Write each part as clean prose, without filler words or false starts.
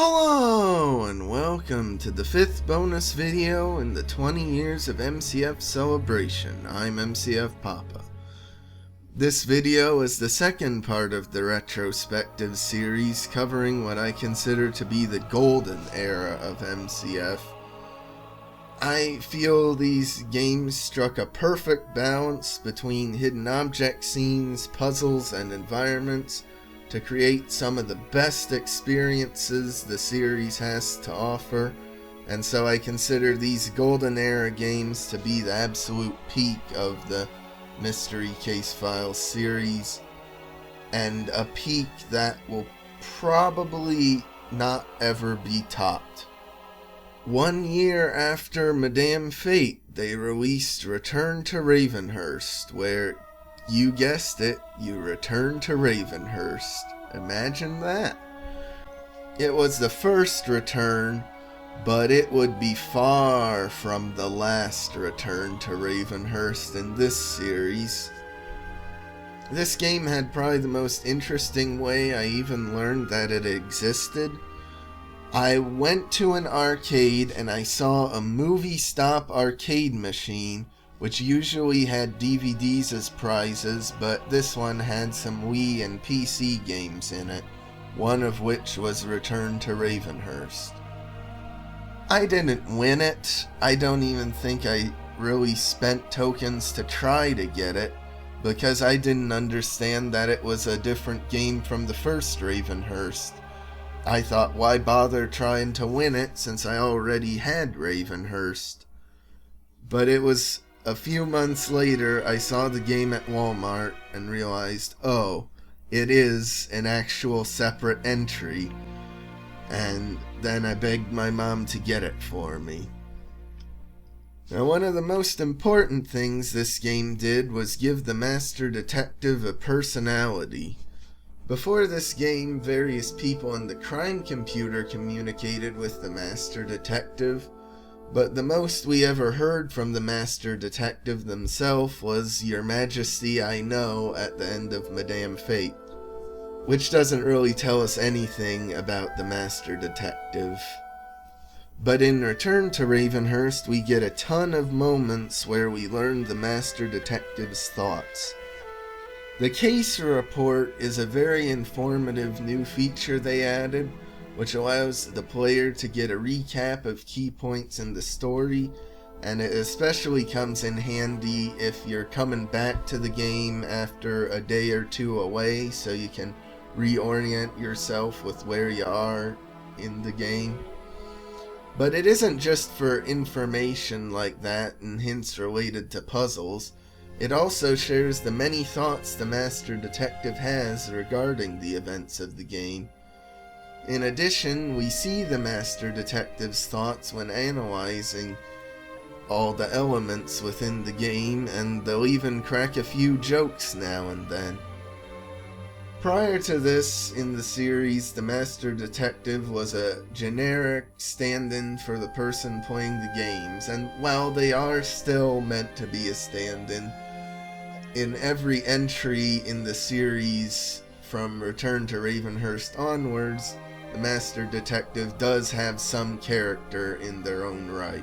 Hello and welcome to the 5th bonus video in the 20 years of MCF celebration. I'm MCFPapa. This video is the second part of the Retrospective series covering what I consider to be the Golden Era of MCF. I feel these games struck a perfect balance between hidden object scenes, puzzles, and environments to create some of the best experiences the series has to offer, and so I consider these Golden Era games to be the absolute peak of the Mystery Case Files series, and a peak that will probably not ever be topped. 1 year after Madame Fate, they released Return to Ravenhearst, where, you guessed it, you return to Ravenhearst. Imagine that. It was the first return, but it would be far from the last return to Ravenhearst in this series. This game had probably the most interesting way I even learned that it existed. I went to an arcade and I saw a movie stop arcade machine, which usually had DVDs as prizes, but this one had some Wii and PC games in it, one of which was Return to Ravenhearst. I didn't win it. I don't even think I really spent tokens to try to get it, because I didn't understand that it was a different game from the first Ravenhearst. I thought, why bother trying to win it since I already had Ravenhearst? But it was a few months later I saw the game at Walmart and realized, oh, it is an actual separate entry, and then I begged my mom to get it for me. Now, one of the most important things this game did was give the Master Detective a personality. Before this game, various people in the crime computer communicated with the Master Detective, but the most we ever heard from the Master Detective themselves was "Your Majesty, I know" at the end of Madame Fate, which doesn't really tell us anything about the Master Detective. But in Return to Ravenhearst, we get a ton of moments where we learn the Master Detective's thoughts. The case report is a very informative new feature they added, which allows the player to get a recap of key points in the story, and it especially comes in handy if you're coming back to the game after a day or two away, so you can reorient yourself with where you are in the game. But it isn't just for information like that and hints related to puzzles. It also shares the many thoughts the Master Detective has regarding the events of the game. In addition, we see the Master Detective's thoughts when analyzing all the elements within the game, and they'll even crack a few jokes now and then. Prior to this, in the series, the Master Detective was a generic stand-in for the person playing the games, and while they are still meant to be a stand-in, in every entry in the series from Return to Ravenhearst onwards, the Master Detective does have some character in their own right.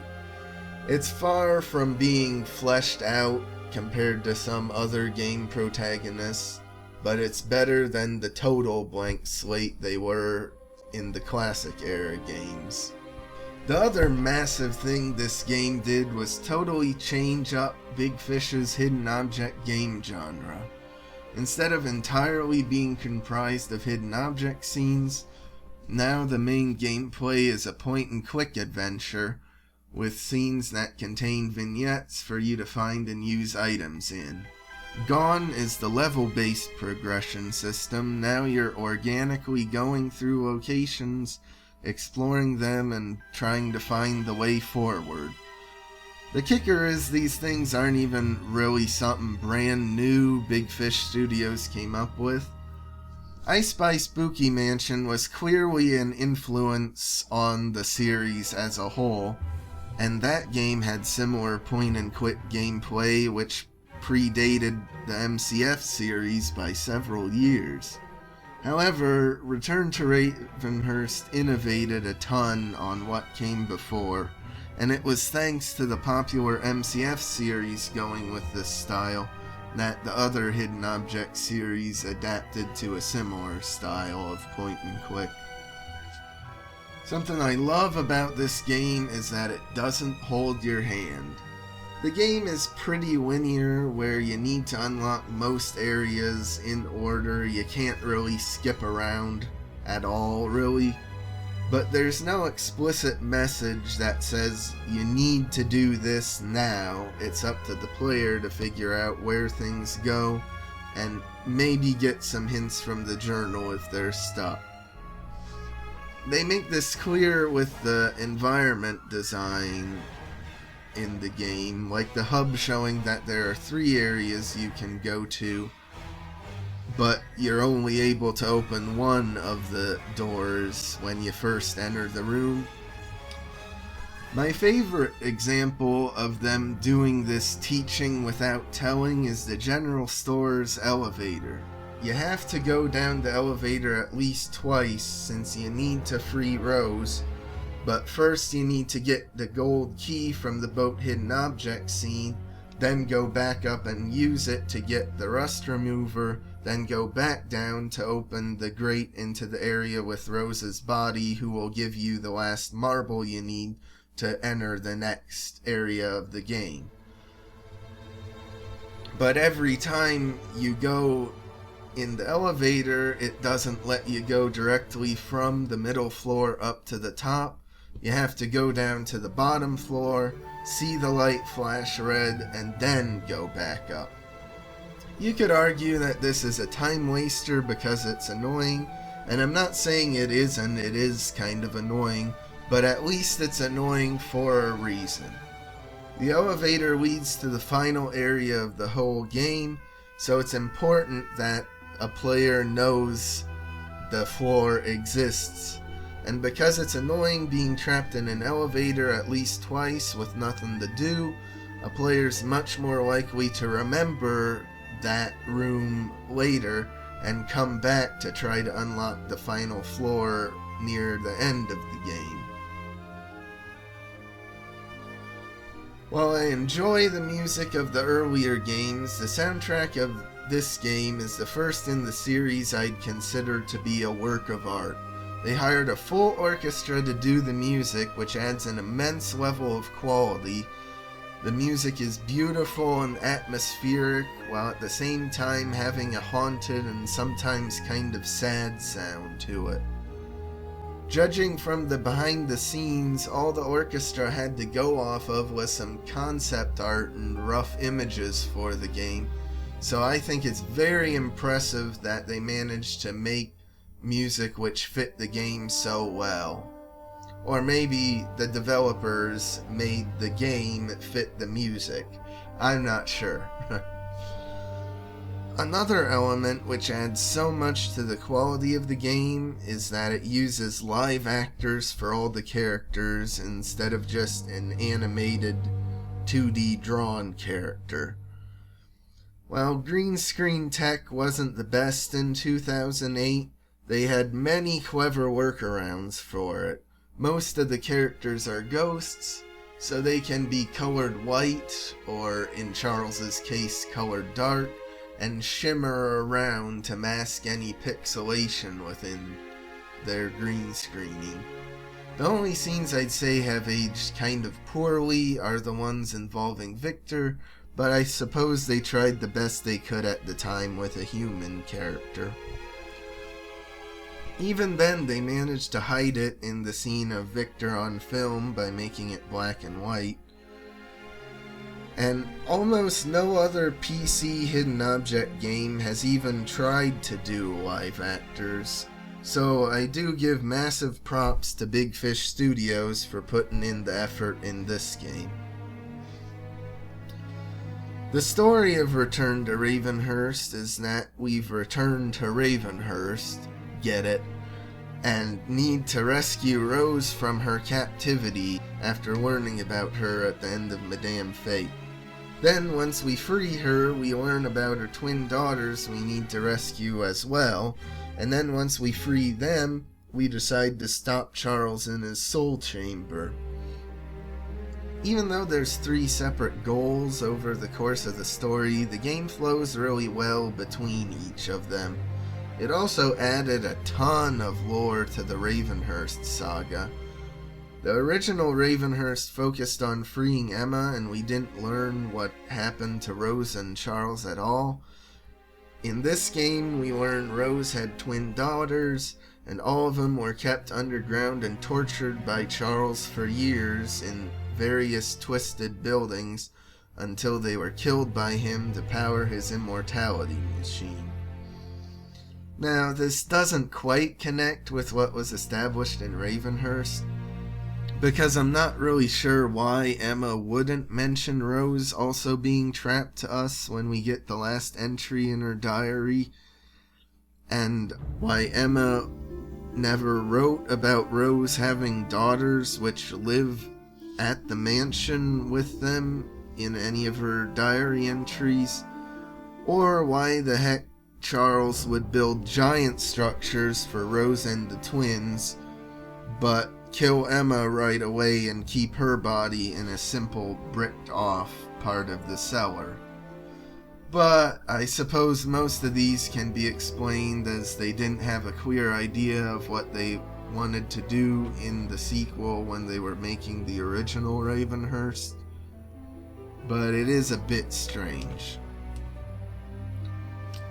It's far from being fleshed out compared to some other game protagonists, but it's better than the total blank slate they were in the classic era games. The other massive thing this game did was totally change up Big Fish's hidden object game genre. Instead of entirely being comprised of hidden object scenes, now the main gameplay is a point-and-click adventure, with scenes that contain vignettes for you to find and use items in. Gone is the level-based progression system. Now you're organically going through locations, exploring them, and trying to find the way forward. The kicker is these things aren't even really something brand new Big Fish Studios came up with. I Spy Spooky Mansion was clearly an influence on the series as a whole, and that game had similar point-and-click gameplay which predated the MCF series by several years. However, Return to Ravenhearst innovated a ton on what came before, and it was thanks to the popular MCF series going with this style that the other Hidden Object series adapted to a similar style of point and click. Something I love about this game is that it doesn't hold your hand. The game is pretty linear, where you need to unlock most areas in order. You can't really skip around at all, really. But there's no explicit message that says you need to do this now. It's up to the player to figure out where things go, and maybe get some hints from the journal if they're stuck. They make this clear with the environment design in the game, like the hub showing that there are 3 areas you can go to, but you're only able to open one of the doors when you first enter the room. My favorite example of them doing this teaching without telling is the general store's elevator. You have to go down the elevator at least twice since you need to free Rose, but first you need to get the gold key from the boat hidden object scene, then go back up and use it to get the rust remover, then go back down to open the grate into the area with Rose's body, who will give you the last marble you need to enter the next area of the game. But every time you go in the elevator, it doesn't let you go directly from the middle floor up to the top. You have to go down to the bottom floor, see the light flash red, and then go back up. You could argue that this is a time waster because it's annoying, and I'm not saying it isn't, it is kind of annoying, but at least it's annoying for a reason. The elevator leads to the final area of the whole game, so it's important that a player knows the floor exists. And because it's annoying being trapped in an elevator at least twice with nothing to do, a player's much more likely to remember that room later and come back to try to unlock the final floor near the end of the game. While I enjoy the music of the earlier games, the soundtrack of this game is the first in the series I'd consider to be a work of art. They hired a full orchestra to do the music, which adds an immense level of quality. The music is beautiful and atmospheric, while at the same time having a haunted and sometimes kind of sad sound to it. Judging from the behind the scenes, all the orchestra had to go off of was some concept art and rough images for the game, so I think it's very impressive that they managed to make music which fit the game so well. Or maybe the developers made the game fit the music. I'm not sure. Another element which adds so much to the quality of the game is that it uses live actors for all the characters instead of just an animated 2D drawn character. While green screen tech wasn't the best in 2008, they had many clever workarounds for it. Most of the characters are ghosts, so they can be colored white, or in Charles's case colored dark, and shimmer around to mask any pixelation within their green screening. The only scenes I'd say have aged kind of poorly are the ones involving Victor, but I suppose they tried the best they could at the time with a human character. Even then, they managed to hide it in the scene of Victor on film by making it black and white. And almost no other PC hidden object game has even tried to do live actors, so I do give massive props to Big Fish Studios for putting in the effort in this game. The story of Return to Ravenhearst is that we've returned to Ravenhearst, get it, and need to rescue Rose from her captivity after learning about her at the end of Madame Fate. Then, once we free her, we learn about her twin daughters we need to rescue as well, and then once we free them, we decide to stop Charles in his soul chamber. Even though there's 3 separate goals over the course of the story, the game flows really well between each of them. It also added a ton of lore to the Ravenhearst saga. The original Ravenhearst focused on freeing Emma, and we didn't learn what happened to Rose and Charles at all. In this game, we learn Rose had twin daughters, and all of them were kept underground and tortured by Charles for years in various twisted buildings until they were killed by him to power his immortality machine. Now, this doesn't quite connect with what was established in Ravenhearst, because I'm not really sure why Emma wouldn't mention Rose also being trapped to us when we get the last entry in her diary, and why Emma never wrote about Rose having daughters which live at the mansion with them in any of her diary entries, or why the heck Charles would build giant structures for Rose and the twins, but kill Emma right away and keep her body in a simple bricked off part of the cellar. But I suppose most of these can be explained as they didn't have a clear idea of what they wanted to do in the sequel when they were making the original Ravenhearst. But it is a bit strange.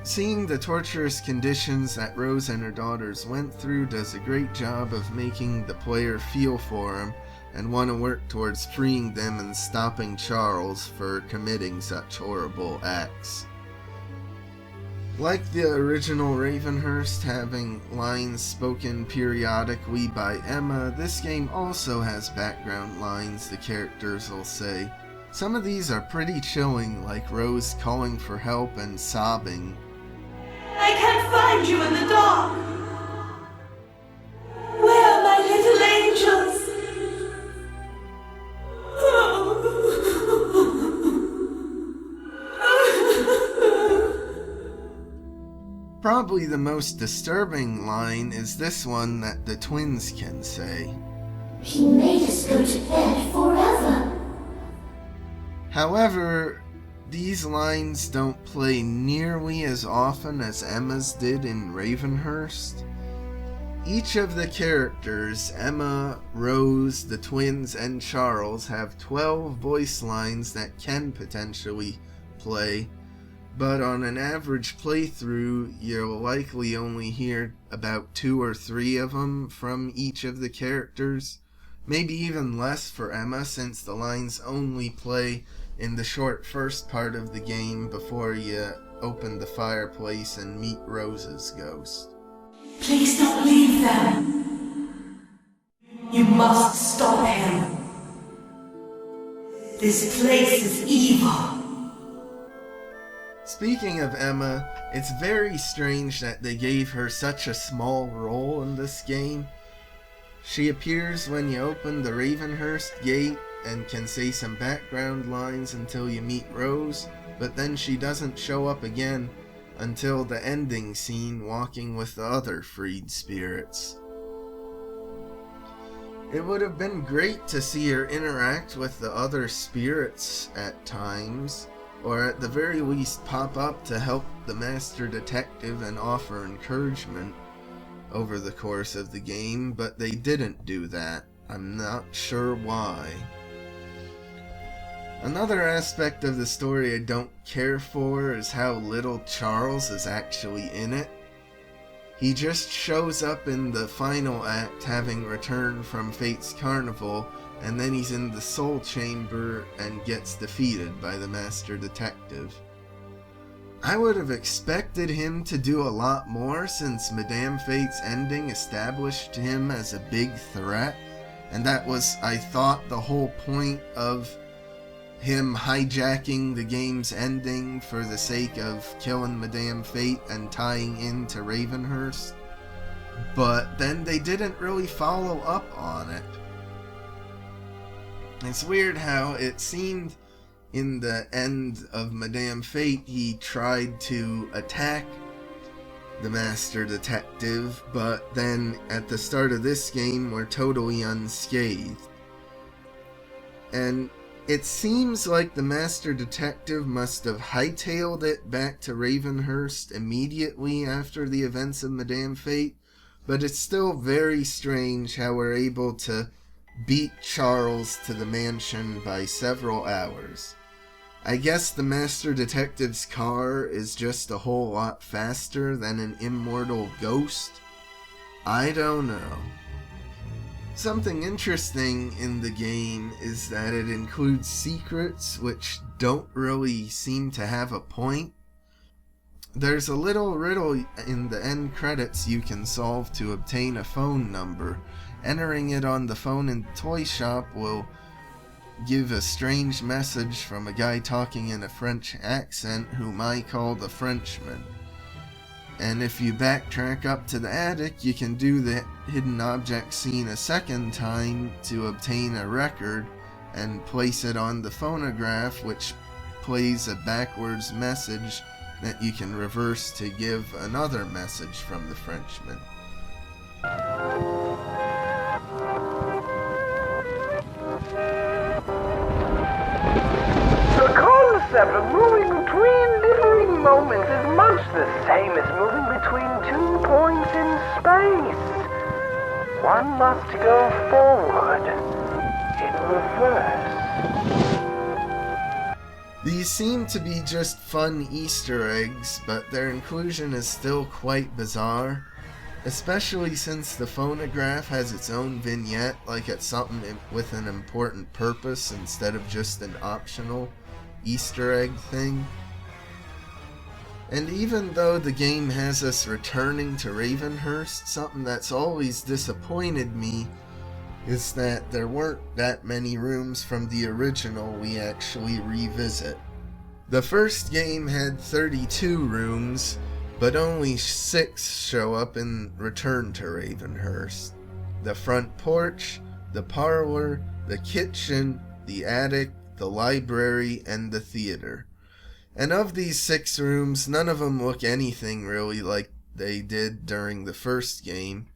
Seeing the torturous conditions that Rose and her daughters went through does a great job of making the player feel for them and want to work towards freeing them and stopping Charles for committing such horrible acts. Like the original Ravenhearst having lines spoken periodically by Emma, this game also has background lines the characters will say. Some of these are pretty chilling, like Rose calling for help and sobbing. I can't find you in the dark. Where are my little angels? Probably the most disturbing line is this one that the twins can say. He made us go to bed forever. However, these lines don't play nearly as often as Emma's did in Ravenhearst. Each of the characters, Emma, Rose, the twins, and Charles, have 12 voice lines that can potentially play, but on an average playthrough, you'll likely only hear about 2 or 3 of them from each of the characters. Maybe even less for Emma, since the lines only play in the short first part of the game before you open the fireplace and meet Rose's ghost. Please don't leave them. You must stop him. This place is evil. Speaking of Emma, it's very strange that they gave her such a small role in this game. She appears when you open the Ravenhearst gate and can say some background lines until you meet Rose, but then she doesn't show up again until the ending scene walking with the other freed spirits. It would have been great to see her interact with the other spirits at times, or at the very least pop up to help the master detective and offer encouragement over the course of the game, but they didn't do that. I'm not sure why. Another aspect of the story I don't care for is how little Charles is actually in it. He just shows up in the final act having returned from Fate's Carnival, and then he's in the Soul Chamber and gets defeated by the Master Detective. I would have expected him to do a lot more since Madame Fate's ending established him as a big threat, and that was, I thought, the whole point of him hijacking the game's ending for the sake of killing Madame Fate and tying into Ravenhearst. But then they didn't really follow up on it. It's weird how it seemed in the end of Madame Fate he tried to attack the Master Detective, but then at the start of this game we're totally unscathed. And it seems like the Master Detective must have hightailed it back to Ravenhearst immediately after the events of Madame Fate, but it's still very strange how we're able to beat Charles to the mansion by several hours. I guess the Master Detective's car is just a whole lot faster than an immortal ghost? I don't know. Something interesting in the game is that it includes secrets which don't really seem to have a point. There's a little riddle in the end credits you can solve to obtain a phone number. Entering it on the phone in the toy shop will give a strange message from a guy talking in a French accent whom I call the Frenchman. And if you backtrack up to the attic, you can do the hidden object scene a second time to obtain a record and place it on the phonograph, which plays a backwards message that you can reverse to give another message from the Frenchman. The concept of moving between differing moments is much the same as moving between 2 points in space. One must go forward in reverse. These seem to be just fun Easter eggs, but their inclusion is still quite bizarre, especially since the phonograph has its own vignette, like it's something with an important purpose instead of just an optional Easter egg thing. And even though the game has us returning to Ravenhearst, something that's always disappointed me is that there weren't that many rooms from the original we actually revisit. The first game had 32 rooms, but only 6 show up in Return to Ravenhearst. The front porch, the parlor, the kitchen, the attic, the library, and the theater. And of these 6 rooms, none of them look anything really like they did during the first game.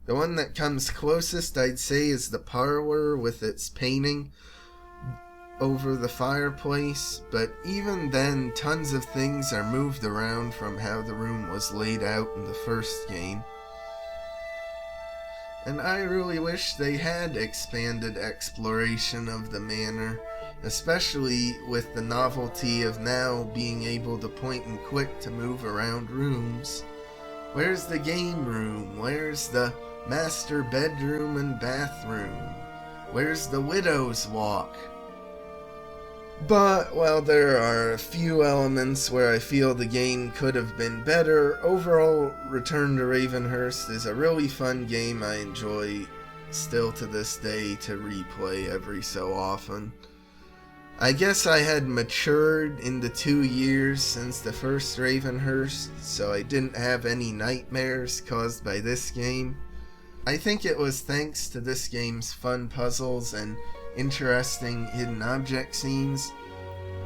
The one that comes closest, I'd say, is the parlor with its painting over the fireplace, but even then, tons of things are moved around from how the room was laid out in the first game. And I really wish they had expanded exploration of the manor, especially with the novelty of now being able to point and click to move around rooms. Where's the game room? Where's the master bedroom and bathroom? Where's the widow's walk? But while there are a few elements where I feel the game could have been better, overall Return to Ravenhearst is a really fun game I enjoy still to this day to replay every so often. I guess I had matured in the 2 years since the first Ravenhearst, so I didn't have any nightmares caused by this game. I think it was thanks to this game's fun puzzles and interesting hidden object scenes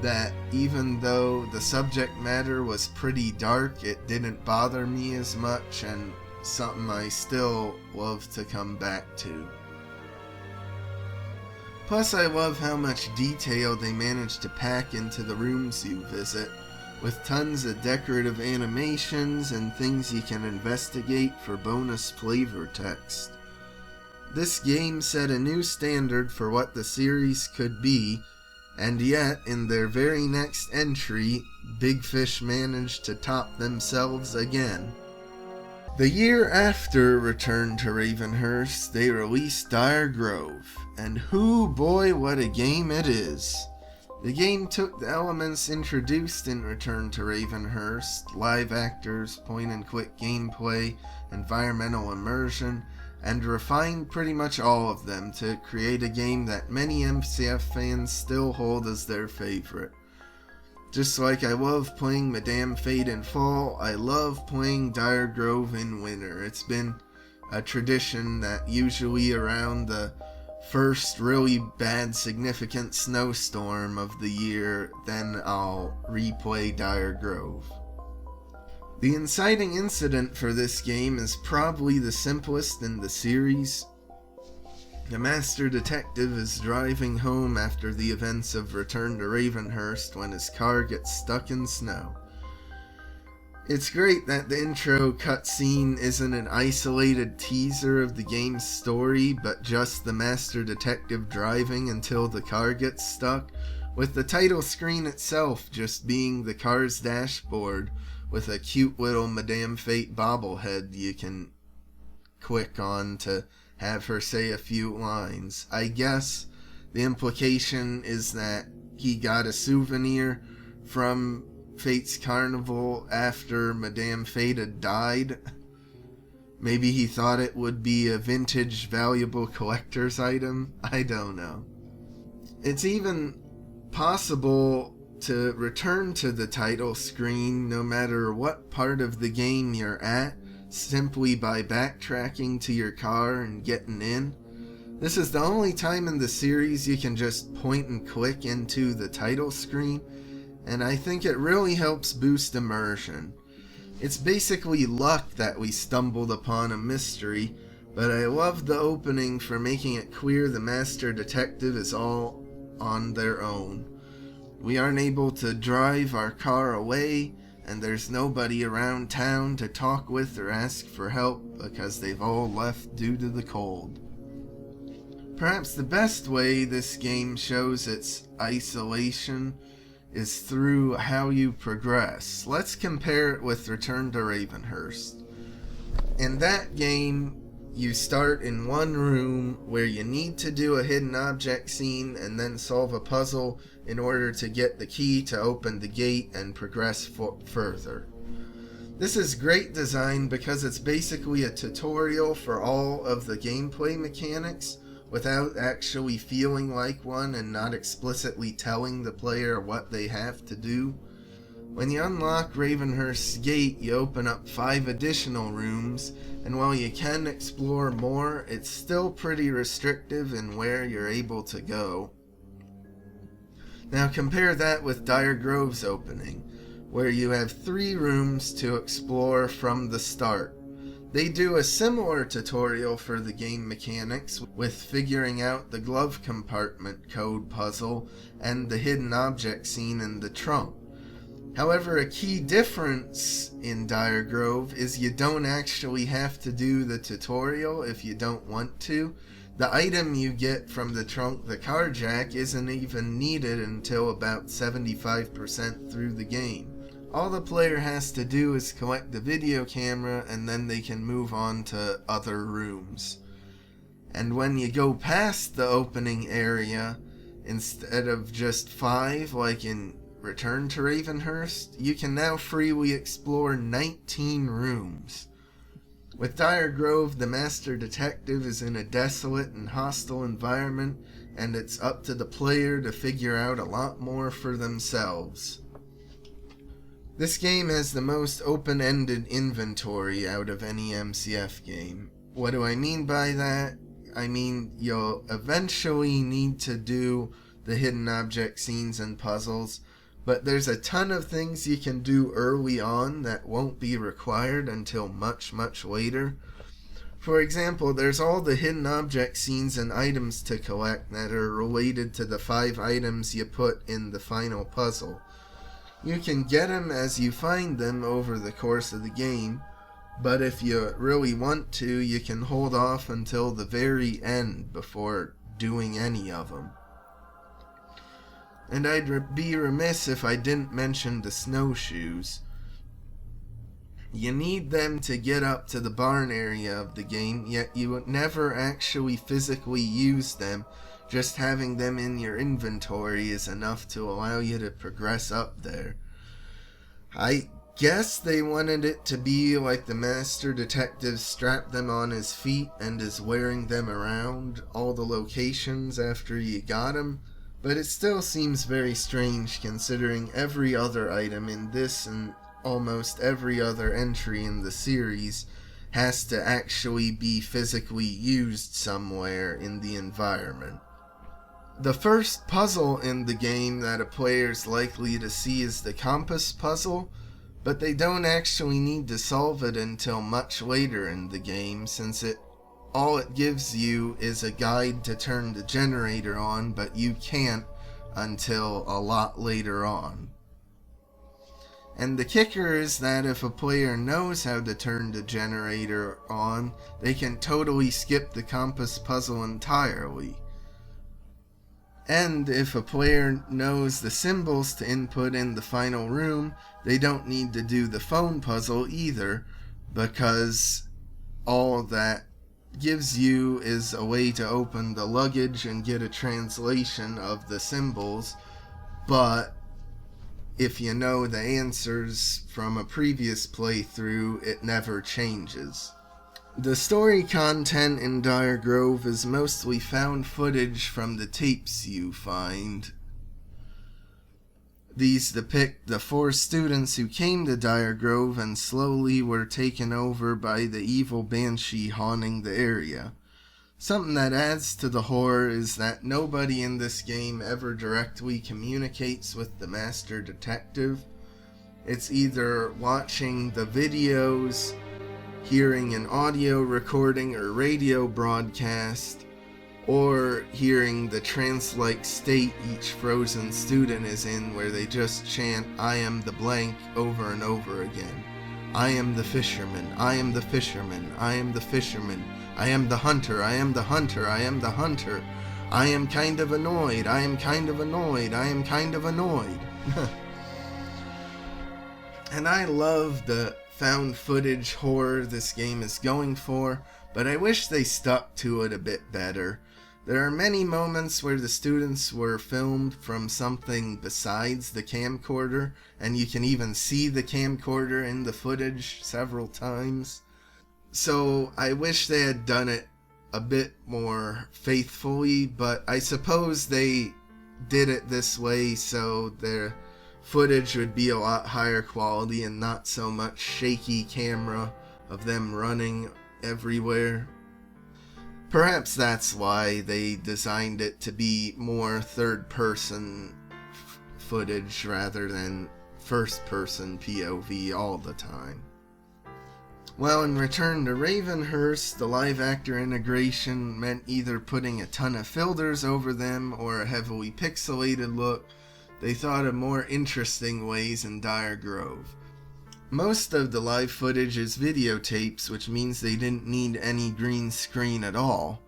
that even though the subject matter was pretty dark, it didn't bother me as much, and something I still love to come back to. Plus, I love how much detail they managed to pack into the rooms you visit, with tons of decorative animations and things you can investigate for bonus flavor text. This game set a new standard for what the series could be, and yet, in their very next entry, Big Fish managed to top themselves again. The year after Return to Ravenhearst, they released Dire Grove, and hoo boy, what a game it is! The game took the elements introduced in Return to Ravenhearst, live actors, point-and-click gameplay, environmental immersion, and refined pretty much all of them to create a game that many MCF fans still hold as their favorite. Just like I love playing Madame Fate in fall, I love playing Dire Grove in winter. It's been a tradition that usually around the first really bad significant snowstorm of the year, then I'll replay Dire Grove. The inciting incident for this game is probably the simplest in the series. The master detective is driving home after the events of Return to Ravenhearst when his car gets stuck in snow. It's great that the intro cutscene isn't an isolated teaser of the game's story, but just the master detective driving until the car gets stuck, with the title screen itself just being the car's dashboard with a cute little Madame Fate bobblehead you can click on to have her say a few lines. I guess the implication is that he got a souvenir from Fate's Carnival after Madame Fate had died. Maybe he thought it would be a vintage valuable collector's item. I don't know. It's even possible to return to the title screen no matter what part of the game you're at, simply by backtracking to your car and getting in. This is the only time in the series you can just point and click into the title screen, and I think it really helps boost immersion. It's basically luck that we stumbled upon a mystery, but I love the opening for making it clear the master detective is all on their own. We aren't able to drive our car away, and there's nobody around town to talk with or ask for help because they've all left due to the cold. Perhaps the best way this game shows its isolation is through how you progress. Let's compare it with Return to Ravenhearst. In that game, you start in one room where you need to do a hidden object scene and then solve a puzzle in order to get the key to open the gate and progress further. This is great design because it's basically a tutorial for all of the gameplay mechanics without actually feeling like one and not explicitly telling the player what they have to do. When you unlock Ravenhearst's gate, you open up 5 additional rooms, and while you can explore more, it's still pretty restrictive in where you're able to go. Now compare that with Dire Grove's opening, where you have 3 rooms to explore from the start. They do a similar tutorial for the game mechanics, with figuring out the glove compartment code puzzle and the hidden object scene in the trunk. However, a key difference in Dire Grove is you don't actually have to do the tutorial if you don't want to. The item you get from the trunk, the car jack, isn't even needed until about 75% through the game. All the player has to do is collect the video camera and then they can move on to other rooms. And when you go past the opening area, instead of just 5 like in Return to Ravenhearst, you can now freely explore 19 rooms. With Dire Grove, the master detective is in a desolate and hostile environment, and it's up to the player to figure out a lot more for themselves. This game has the most open-ended inventory out of any MCF game. What do I mean by that? I mean, you'll eventually need to do the hidden object scenes and puzzles, but there's a ton of things you can do early on that won't be required until much, much later. For example, there's all the hidden object scenes and items to collect that are related to the 5 items you put in the final puzzle. You can get them as you find them over the course of the game, but if you really want to, you can hold off until the very end before doing any of them. And I'd be remiss if I didn't mention the snowshoes. You need them to get up to the barn area of the game, yet you would never actually physically use them. Just having them in your inventory is enough to allow you to progress up there. I guess they wanted it to be like the master detective strapped them on his feet and is wearing them around all the locations after you got them. But it still seems very strange considering every other item in this and almost every other entry in the series has to actually be physically used somewhere in the environment. The first puzzle in the game that a player's likely to see is the compass puzzle, but they don't actually need to solve it until much later in the game, since all it gives you is a guide to turn the generator on, but you can't until a lot later on. And the kicker is that if a player knows how to turn the generator on, they can totally skip the compass puzzle entirely. And if a player knows the symbols to input in the final room, they don't need to do the phone puzzle either, because all that gives you is a way to open the luggage and get a translation of the symbols. But if you know the answers from a previous playthrough, it never changes. The story content in Dire Grove is mostly found footage from the tapes you find. These depict the 4 students who came to Dire Grove and slowly were taken over by the evil banshee haunting the area. Something that adds to the horror is that nobody in this game ever directly communicates with the master detective. It's either watching the videos, hearing an audio recording or radio broadcast, or hearing the trance-like state each frozen student is in, where they just chant, "I am the blank," over and over again. "I am the fisherman, I am the fisherman, I am the fisherman, I am the hunter, I am the hunter, I am the hunter, I am kind of annoyed, I am kind of annoyed, I am kind of annoyed." And I love the found footage horror this game is going for, but I wish they stuck to it a bit better. There are many moments where the students were filmed from something besides the camcorder, and you can even see the camcorder in the footage several times. So I wish they had done it a bit more faithfully, but I suppose they did it this way so their footage would be a lot higher quality and not so much shaky camera of them running everywhere. Perhaps that's why they designed it to be more third-person footage rather than first-person POV all the time. Well, in Return to Ravenhearst, the live-actor integration meant either putting a ton of filters over them or a heavily pixelated look. They thought of more interesting ways in Dire Grove. Most of the live footage is videotapes, which means they didn't need any green screen at all.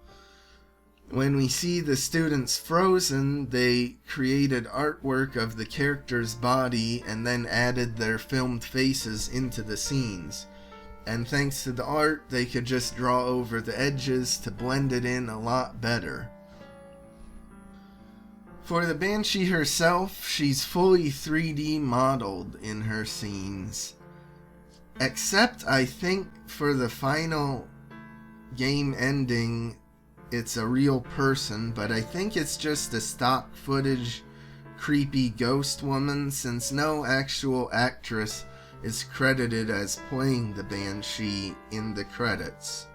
When we see the students frozen, they created artwork of the character's body and then added their filmed faces into the scenes. And thanks to the art, they could just draw over the edges to blend it in a lot better. For the Banshee herself, she's fully 3D modeled in her scenes. Except, I think, for the final game ending, it's a real person, but I think it's just a stock footage creepy ghost woman, since no actual actress is credited as playing the Banshee in the credits.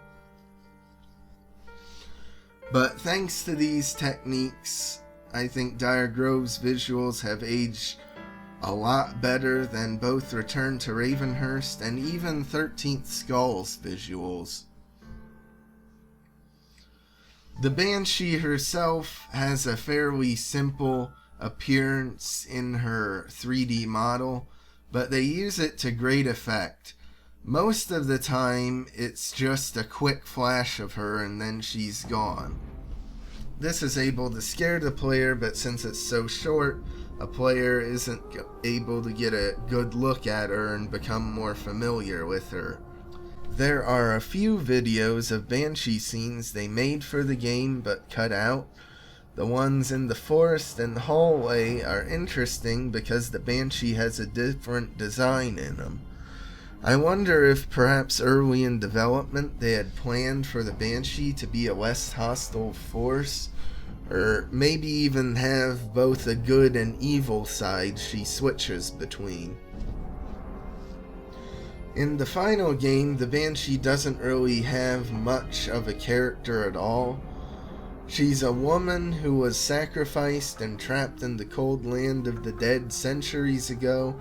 But thanks to these techniques, I think Dire Grove's visuals have aged a lot better than both Return to Ravenhearst and even 13th Skull's visuals. The Banshee herself has a fairly simple appearance in her 3D model, but they use it to great effect. Most of the time, it's just a quick flash of her and then she's gone. This is able to scare the player, but since it's so short, a player isn't able to get a good look at her and become more familiar with her. There are a few videos of Banshee scenes they made for the game but cut out. The ones in the forest and the hallway are interesting because the Banshee has a different design in them. I wonder if perhaps early in development they had planned for the Banshee to be a less hostile force, or maybe even have both a good and evil side she switches between. In the final game, the Banshee doesn't really have much of a character at all. She's a woman who was sacrificed and trapped in the cold land of the dead centuries ago,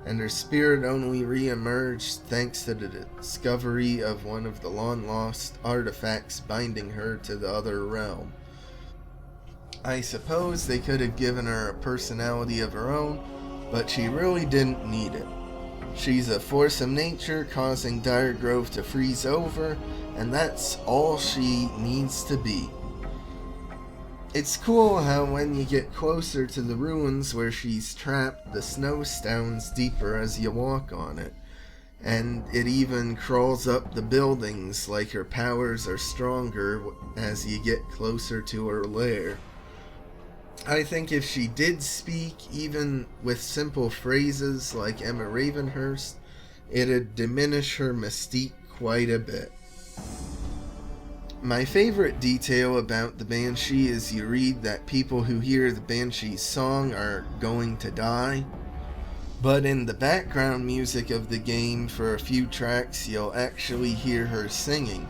and her spirit only re-emerged thanks to the discovery of one of the long-lost artifacts binding her to the other realm. I suppose they could have given her a personality of her own, but she really didn't need it. She's a force of nature causing Dire Grove to freeze over, and that's all she needs to be. It's cool how when you get closer to the ruins where she's trapped, the snow stones deeper as you walk on it, and it even crawls up the buildings like her powers are stronger as you get closer to her lair. I think if she did speak, even with simple phrases like Emma Ravenhearst, it'd diminish her mystique quite a bit. My favorite detail about the Banshee is you read that people who hear the Banshee's song are going to die, but in the background music of the game for a few tracks you'll actually hear her singing.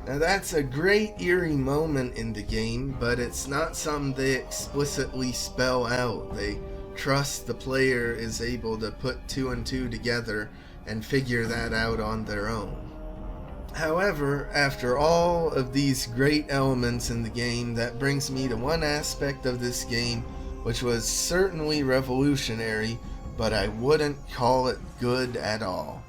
Now that's a great eerie moment in the game, but it's not something they explicitly spell out. They trust the player is able to put two and two together and figure that out on their own. However, after all of these great elements in the game, that brings me to one aspect of this game which was certainly revolutionary, but I wouldn't call it good at all.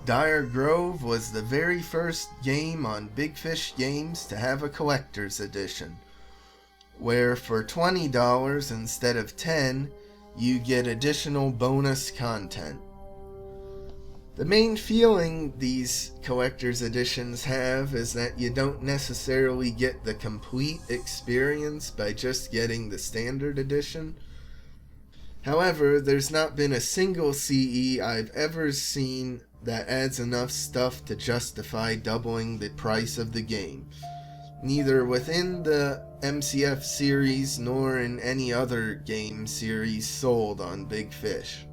Dire Grove was the very first game on Big Fish Games to have a collector's edition, where for $20 instead of $10, you get additional bonus content. The main feeling these collector's editions have is that you don't necessarily get the complete experience by just getting the standard edition. However, there's not been a single CE I've ever seen that adds enough stuff to justify doubling the price of the game, neither within the MCF series nor in any other game series sold on Big Fish.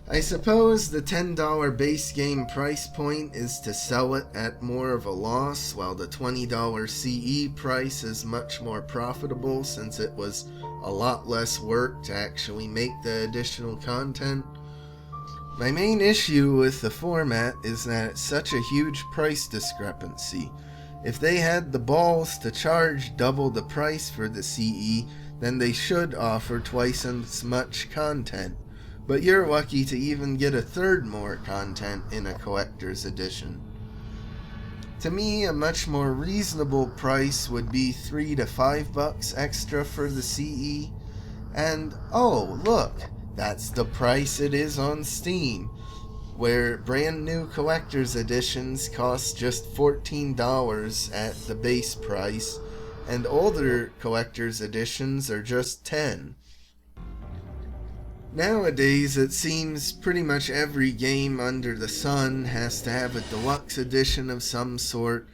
I suppose the $10 base game price point is to sell it at more of a loss, while the $20 CE price is much more profitable since it was a lot less work to actually make the additional content. My main issue with the format is that it's such a huge price discrepancy. If they had the balls to charge double the price for the CE, then they should offer twice as much content. But you're lucky to even get a third more content in a collector's edition. To me, a much more reasonable price would be $3 to $5 extra for the CE. And oh, look, that's the price it is on Steam, where brand new collector's editions cost just $14 at the base price, and older collector's editions are just $10. Nowadays, it seems pretty much every game under the sun has to have a deluxe edition of some sort,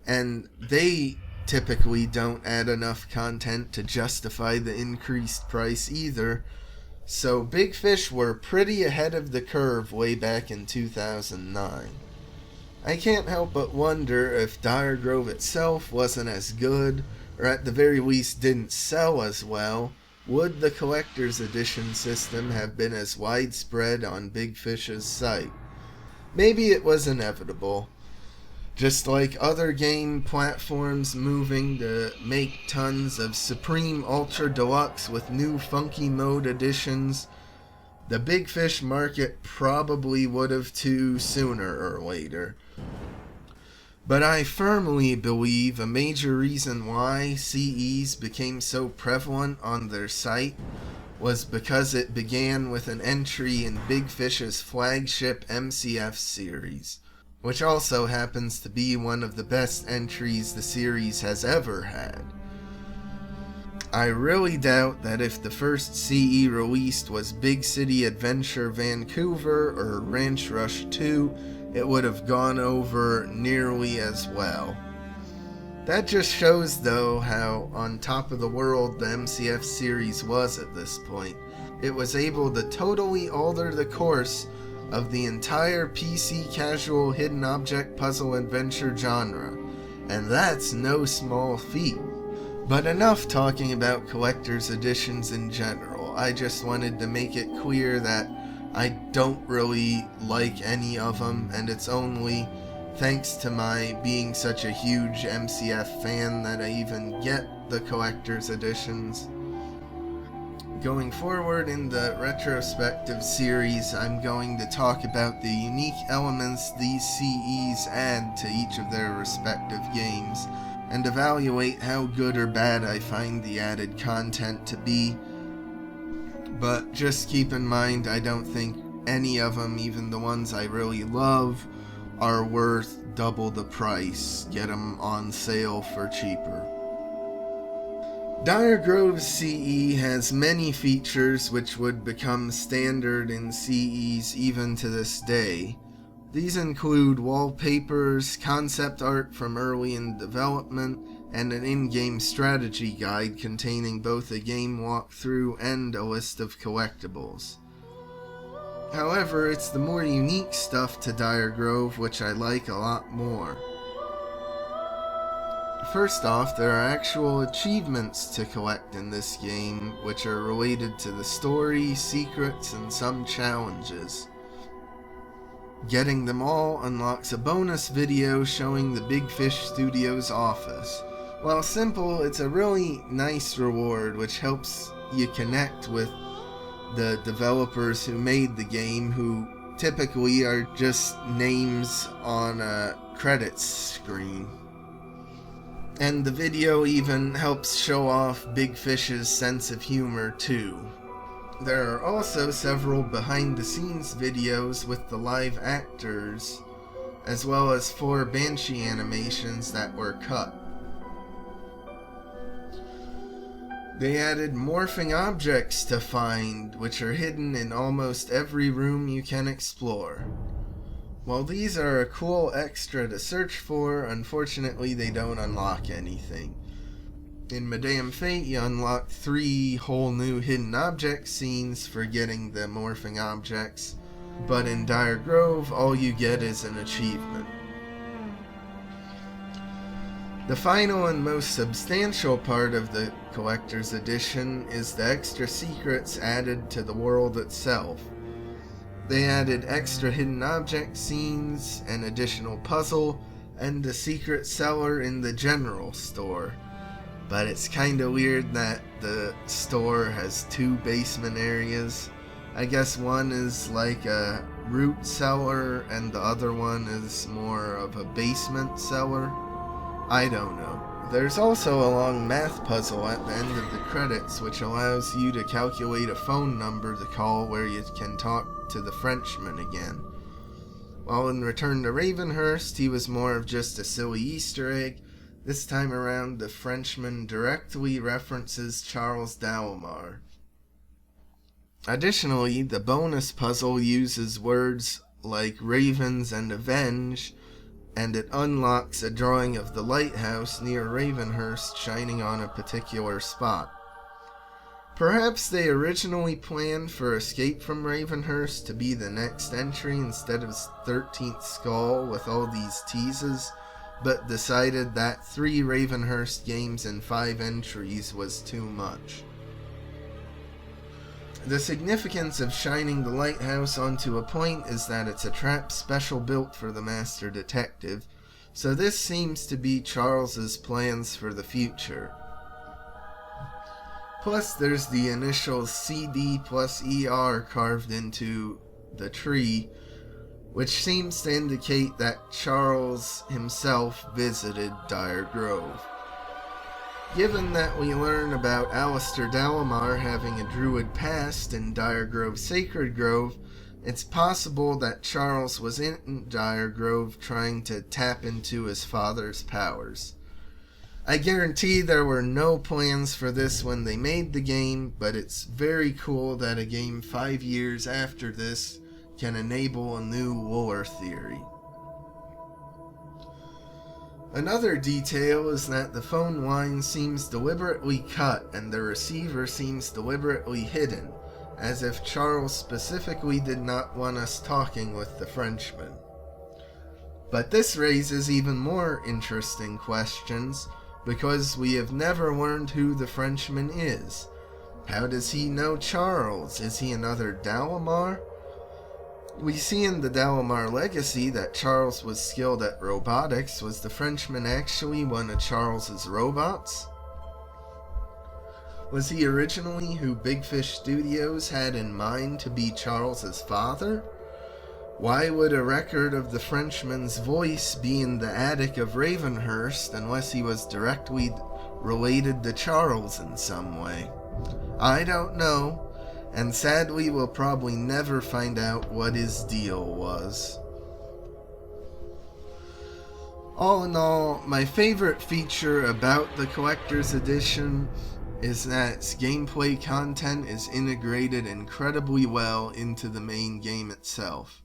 and they typically don't add enough content to justify the increased price either. So Big Fish were pretty ahead of the curve way back in 2009. I can't help but wonder if Dire Grove itself wasn't as good, or at the very least didn't sell as well, would the collector's edition system have been as widespread on Big Fish's site? Maybe it was inevitable. Just like other game platforms moving to make tons of Supreme Ultra Deluxe with new funky mode editions, the Big Fish market probably would have too sooner or later. But I firmly believe a major reason why CEs became so prevalent on their site was because it began with an entry in Big Fish's flagship MCF series, which also happens to be one of the best entries the series has ever had. I really doubt that if the first CE released was Big City Adventure Vancouver or Ranch Rush 2, it would have gone over nearly as well. That just shows though how on top of the world the MCF series was at this point. It was able to totally alter the course of the entire PC casual hidden object puzzle adventure genre, and that's no small feat. But enough talking about collector's editions in general. I just wanted to make it clear that I don't really like any of them, and it's only thanks to my being such a huge MCF fan that I even get the collector's editions. Going forward in the retrospective series, I'm going to talk about the unique elements these CEs add to each of their respective games, and evaluate how good or bad I find the added content to be. But just keep in mind, I don't think any of them, even the ones I really love, are worth double the price. Get them on sale for cheaper. Dire Grove's CE has many features which would become standard in CEs even to this day. These include wallpapers, concept art from early in development, and an in-game strategy guide containing both a game walkthrough and a list of collectibles. However, it's the more unique stuff to Dire Grove which I like a lot more. First off, there are actual achievements to collect in this game, which are related to the story, secrets, and some challenges. Getting them all unlocks a bonus video showing the Big Fish Studios office. While simple, it's a really nice reward which helps you connect with the developers who made the game, who typically are just names on a credits screen. And the video even helps show off Big Fish's sense of humor too. There are also several behind-the-scenes videos with the live actors, as well as 4 Banshee animations that were cut. They added morphing objects to find, which are hidden in almost every room you can explore. While these are a cool extra to search for, unfortunately they don't unlock anything. In Madame Fate, you unlock 3 whole new hidden object scenes for getting the morphing objects, but in Dire Grove, all you get is an achievement. The final and most substantial part of the Collector's Edition is the extra secrets added to the world itself. They added extra hidden object scenes, an additional puzzle, and a secret cellar in the general store. But it's kinda weird that the store has 2 basement areas. I guess one is like a root cellar and the other one is more of a basement cellar. I don't know. There's also a long math puzzle at the end of the credits which allows you to calculate a phone number to call where you can talk to the Frenchman again. While in Return to Ravenhearst, he was more of just a silly Easter egg. This time around, the Frenchman directly references Charles Dalmar. Additionally, the bonus puzzle uses words like ravens and avenge, and it unlocks a drawing of the lighthouse near Ravenhearst shining on a particular spot. Perhaps they originally planned for Escape from Ravenhearst to be the next entry instead of 13th Skull with all these teases, but decided that 3 Ravenhearst games and 5 entries was too much. The significance of shining the lighthouse onto a point is that it's a trap special built for the Master Detective, so this seems to be Charles's plans for the future. Plus there's the initial CD plus ER carved into the tree, which seems to indicate that Charles himself visited Dire Grove. Given that we learn about Alistair Dalamar having a druid past in Dire Grove Sacred Grove, it's possible that Charles was in Dire Grove trying to tap into his father's powers. I guarantee there were no plans for this when they made the game, but it's very cool that a game 5 years after this can enable a new lore theory. Another detail is that the phone line seems deliberately cut and the receiver seems deliberately hidden, as if Charles specifically did not want us talking with the Frenchman. But this raises even more interesting questions, because we have never learned who the Frenchman is. How does he know Charles? Is he another Dalamar? We see in the Dalamar legacy that Charles was skilled at robotics. Was the Frenchman actually one of Charles's robots? Was he originally who Big Fish Studios had in mind to be Charles's father? Why would a record of the Frenchman's voice be in the attic of Ravenhearst unless he was directly related to Charles in some way? I don't know, and sadly we'll probably never find out what his deal was. All in all, my favorite feature about the Collector's Edition is that its gameplay content is integrated incredibly well into the main game itself.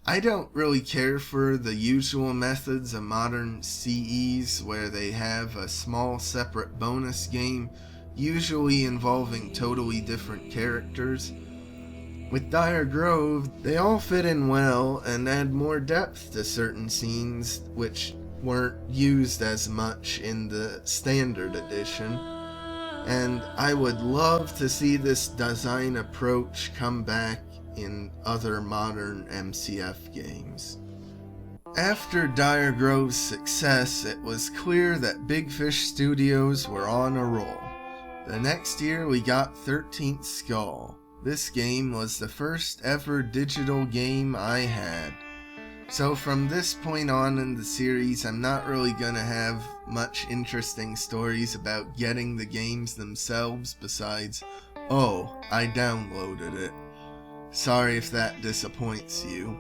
I don't really care for the usual methods of modern CEs where they have a small separate bonus game, usually involving totally different characters. With Dire Grove, they all fit in well and add more depth to certain scenes which weren't used as much in the standard edition. And I would love to see this design approach come back in other modern MCF games. After Dire Grove's success, it was clear that Big Fish Studios were on a roll. The next year we got 13th Skull. This game was the first ever digital game I had. So from this point on in the series, I'm not really gonna have much interesting stories about getting the games themselves besides, oh, I downloaded it. Sorry if that disappoints you.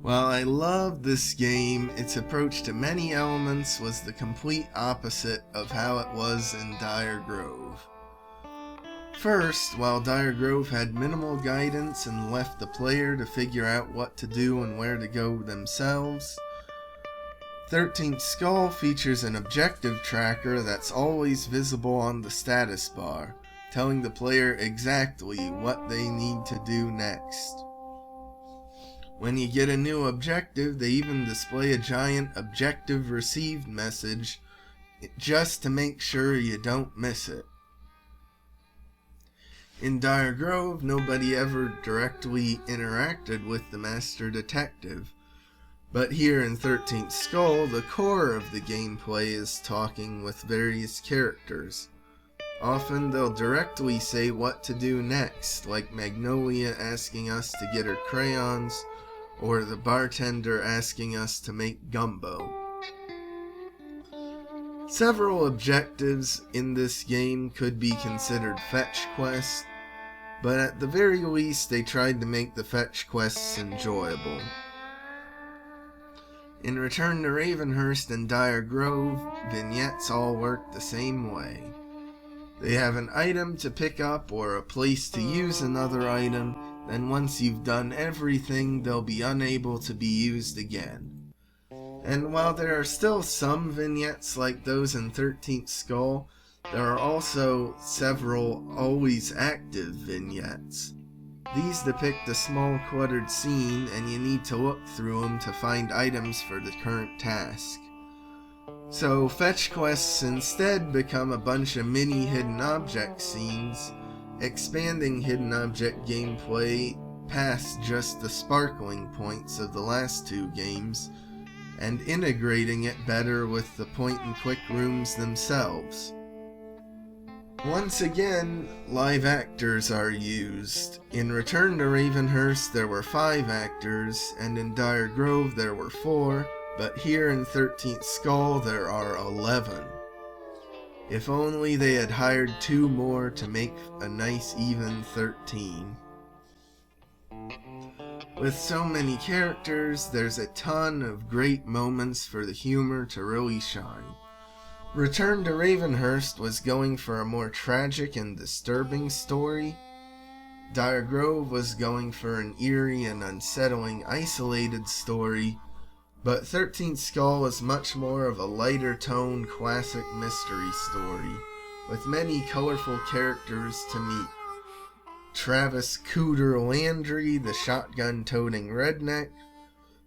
While I loved this game, its approach to many elements was the complete opposite of how it was in Dire Grove. First, while Dire Grove had minimal guidance and left the player to figure out what to do and where to go themselves, 13th Skull features an objective tracker that's always visible on the status bar, telling the player exactly what they need to do next. When you get a new objective, they even display a giant objective received message just to make sure you don't miss it. In Dire Grove, nobody ever directly interacted with the Master Detective, but here in 13th Skull, the core of the gameplay is talking with various characters. Often they'll directly say what to do next, like Magnolia asking us to get her crayons, or the bartender asking us to make gumbo. Several objectives in this game could be considered fetch quests, but at the very least they tried to make the fetch quests enjoyable. In Return to Ravenhearst and Dire Grove, vignettes all work the same way. They have an item to pick up or a place to use another item, then once you've done everything, they'll be unable to be used again. And while there are still some vignettes like those in 13th Skull, there are also several always active vignettes. These depict a small cluttered scene and you need to look through them to find items for the current task. So fetch quests instead become a bunch of mini hidden object scenes, expanding hidden object gameplay past just the sparkling points of the last two games, and integrating it better with the point-and-click rooms themselves. Once again, live actors are used. In Return to Ravenhearst there were 5 actors, and in Dire Grove there were 4, but here in 13th Skull there are 11. If only they had hired 2 more to make a nice even 13. With so many characters, there's a ton of great moments for the humor to really shine. Return to Ravenhearst was going for a more tragic and disturbing story. Dire Grove was going for an eerie and unsettling isolated story, but 13th Skull was much more of a lighter tone classic mystery story, with many colorful characters to meet. Travis Cooter Landry, the shotgun-toting redneck,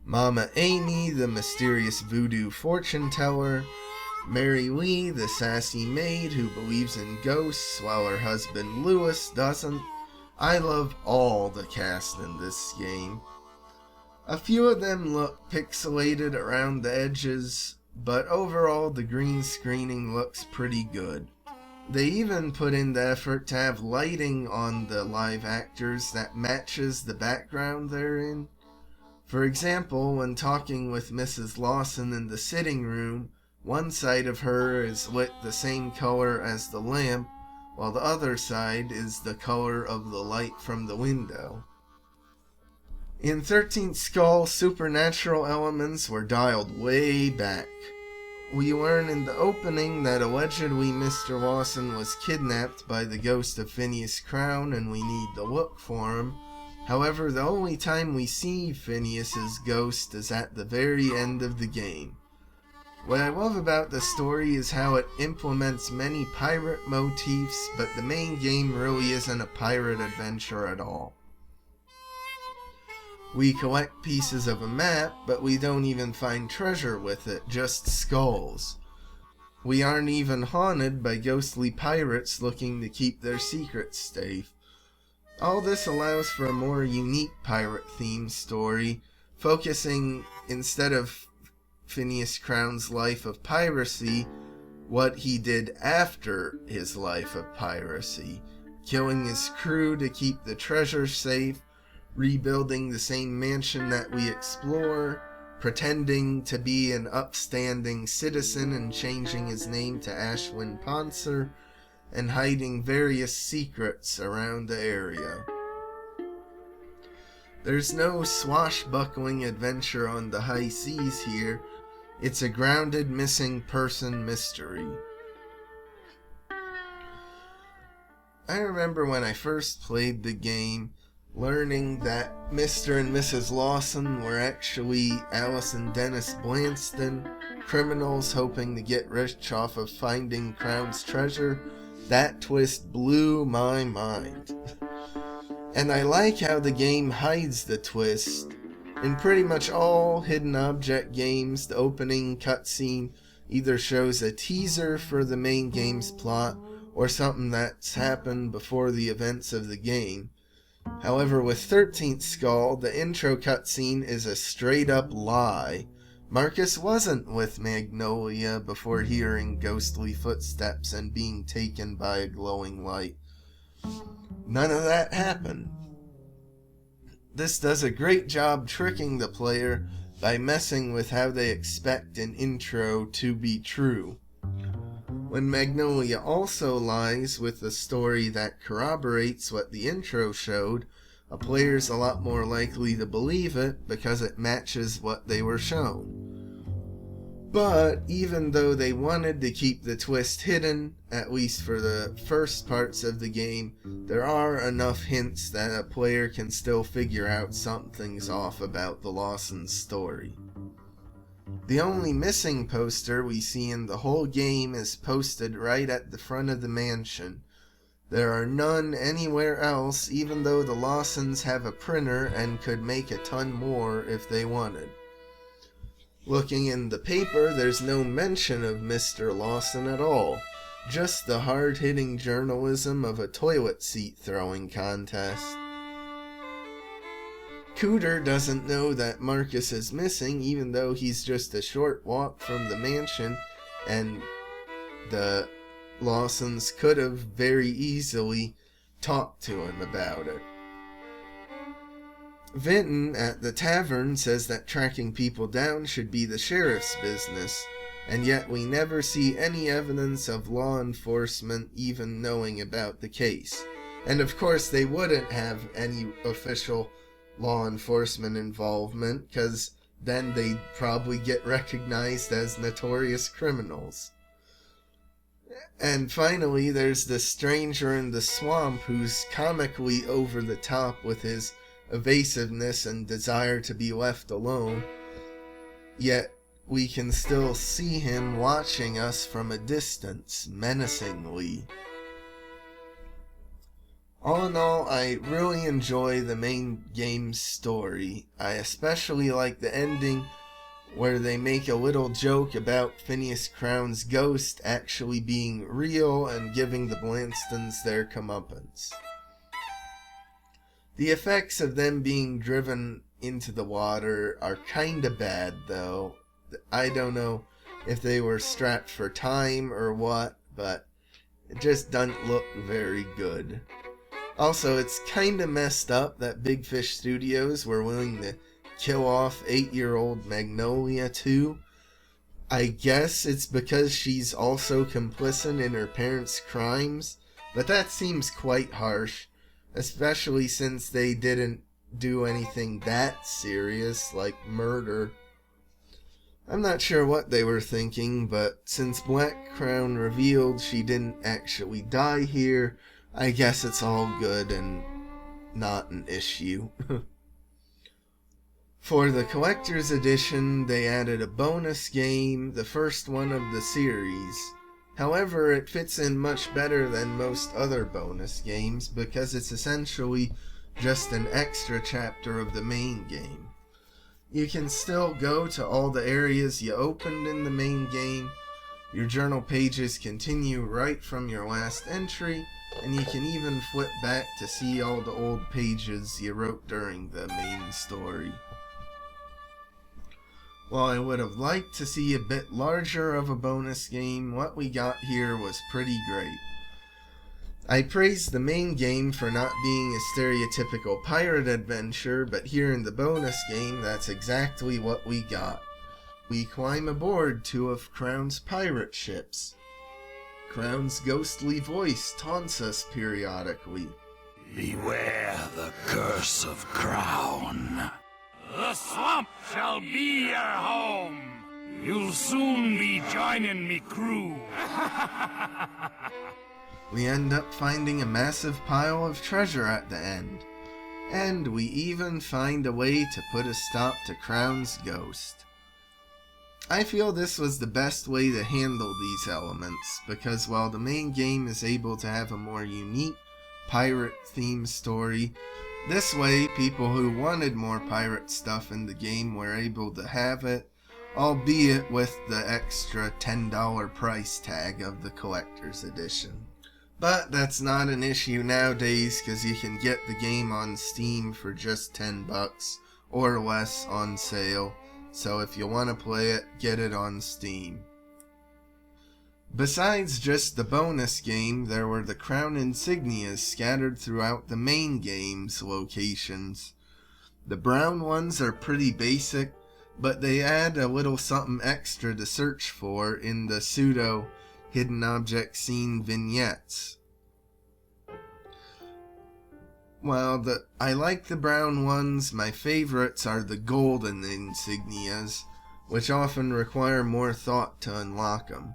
Mama Amy, the mysterious voodoo fortune teller, Mary Lee, the sassy maid who believes in ghosts while her husband Lewis doesn't. I love all the cast in this game. A few of them look pixelated around the edges, but overall the green screening looks pretty good. They even put in the effort to have lighting on the live actors that matches the background they're in. For example, when talking with Mrs. Lawson in the sitting room, one side of her is lit the same color as the lamp, while the other side is the color of the light from the window. In 13th Skull, supernatural elements were dialed way back. We learn in the opening that allegedly Mr. Lawson was kidnapped by the ghost of Phineas Crown and we need to look for him. However, the only time we see Phineas's ghost is at the very end of the game. What I love about the story is how it implements many pirate motifs, but the main game really isn't a pirate adventure at all. We collect pieces of a map, but we don't even find treasure with it, just skulls. We aren't even haunted by ghostly pirates looking to keep their secrets safe. All this allows for a more unique pirate-themed story, focusing, instead of Phineas Crown's life of piracy, what he did after his life of piracy, killing his crew to keep the treasure safe, rebuilding the same mansion that we explore, pretending to be an upstanding citizen and changing his name to Ashwin Ponser, and hiding various secrets around the area. There's no swashbuckling adventure on the high seas here. It's a grounded missing person mystery. I remember when I first played the game, learning that Mr. and Mrs. Lawson were actually Alice and Dennis Blanston, criminals hoping to get rich off of finding Crown's treasure. That twist blew my mind. And I like how the game hides the twist. In pretty much all hidden object games, the opening cutscene either shows a teaser for the main game's plot or something that's happened before the events of the game. However, with 13th Skull, the intro cutscene is a straight-up lie. Marcus wasn't with Magnolia before hearing ghostly footsteps and being taken by a glowing light. None of that happened. This does a great job tricking the player by messing with how they expect an intro to be true. When Magnolia also lies with a story that corroborates what the intro showed, a player's a lot more likely to believe it because it matches what they were shown. But even though they wanted to keep the twist hidden, at least for the first parts of the game, there are enough hints that a player can still figure out something's off about the Lawson's story. The only missing poster we see in the whole game is posted right at the front of the mansion. There are none anywhere else, even though the Lawsons have a printer and could make a ton more if they wanted. Looking in the paper, there's no mention of Mr. Lawson at all, just the hard-hitting journalism of a toilet seat throwing contest. Cooter doesn't know that Marcus is missing, even though he's just a short walk from the mansion, and the Lawsons could have very easily talked to him about it. Vinton at the tavern says that tracking people down should be the sheriff's business, and yet we never see any evidence of law enforcement even knowing about the case. And of course they wouldn't have any official law enforcement involvement, because then they'd probably get recognized as notorious criminals. And finally, there's the stranger in the swamp who's comically over the top with his evasiveness and desire to be left alone, yet we can still see him watching us from a distance, menacingly. All in all, I really enjoy the main game's story. I especially like the ending where they make a little joke about Phineas Crown's ghost actually being real and giving the Blanstons their comeuppance. The effects of them being driven into the water are kinda bad though. I don't know if they were strapped for time or what, but it just doesn't look very good. Also, it's kinda messed up that Big Fish Studios were willing to kill off 8-year-old Magnolia too. I guess it's because she's also complicit in her parents' crimes, but that seems quite harsh, especially since they didn't do anything that serious like murder. I'm not sure what they were thinking, but since Black Crown revealed she didn't actually die here, I guess it's all good and not an issue. For the collector's edition, they added a bonus game, the first one of the series. However, it fits in much better than most other bonus games because it's essentially just an extra chapter of the main game. You can still go to all the areas you opened in the main game. Your journal pages continue right from your last entry, and you can even flip back to see all the old pages you wrote during the main story. While I would have liked to see a bit larger of a bonus game, what we got here was pretty great. I praised the main game for not being a stereotypical pirate adventure, but here in the bonus game, that's exactly what we got. We climb aboard two of Crown's pirate ships. Crown's ghostly voice taunts us periodically. Beware the curse of Crown. The swamp shall be your home. You'll soon be joining me crew. We end up finding a massive pile of treasure at the end. And we even find a way to put a stop to Crown's ghost. I feel this was the best way to handle these elements, because while the main game is able to have a more unique pirate-themed story, this way people who wanted more pirate stuff in the game were able to have it, albeit with the extra $10 price tag of the collector's edition. But that's not an issue nowadays because you can get the game on Steam for just $10 or less on sale. So if you want to play it, get it on Steam. Besides just the bonus game, there were the crown insignias scattered throughout the main game's locations. The brown ones are pretty basic, but they add a little something extra to search for in the pseudo hidden object scene vignettes. While I like the brown ones, my favorites are the golden insignias, which often require more thought to unlock them.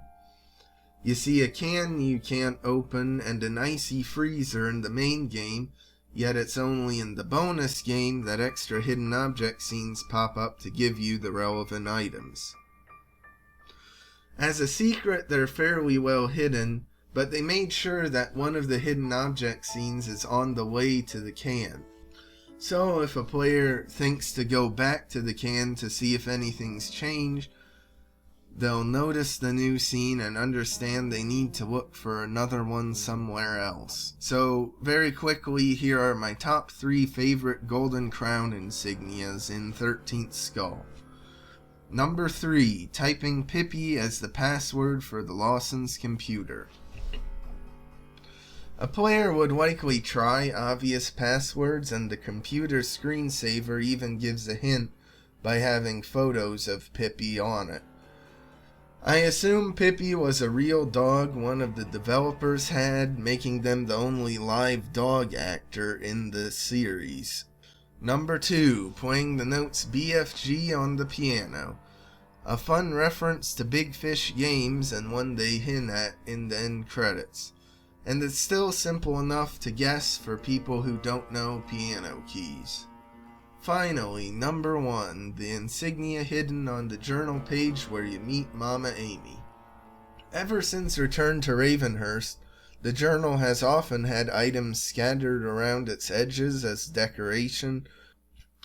You see a can you can't open and an icy freezer in the main game, yet it's only in the bonus game that extra hidden object scenes pop up to give you the relevant items. As a secret, they're fairly well hidden, but they made sure that one of the hidden object scenes is on the way to the can. So if a player thinks to go back to the can to see if anything's changed, they'll notice the new scene and understand they need to look for another one somewhere else. So very quickly, here are my top 3 favorite Golden Crown insignias in 13th Skull. Number 3, typing Pippi as the password for the Lawson's computer. A player would likely try obvious passwords, and the computer screensaver even gives a hint by having photos of Pippi on it. I assume Pippi was a real dog one of the developers had, making them the only live dog actor in the series. Number 2, playing the notes BFG on the piano. A fun reference to Big Fish games and one they hint at in the end credits. And it's still simple enough to guess for people who don't know piano keys. Finally, number 1, the insignia hidden on the journal page where you meet Mama Amy. Ever since Return to Ravenhearst, The journal has often had items scattered around its edges as decoration,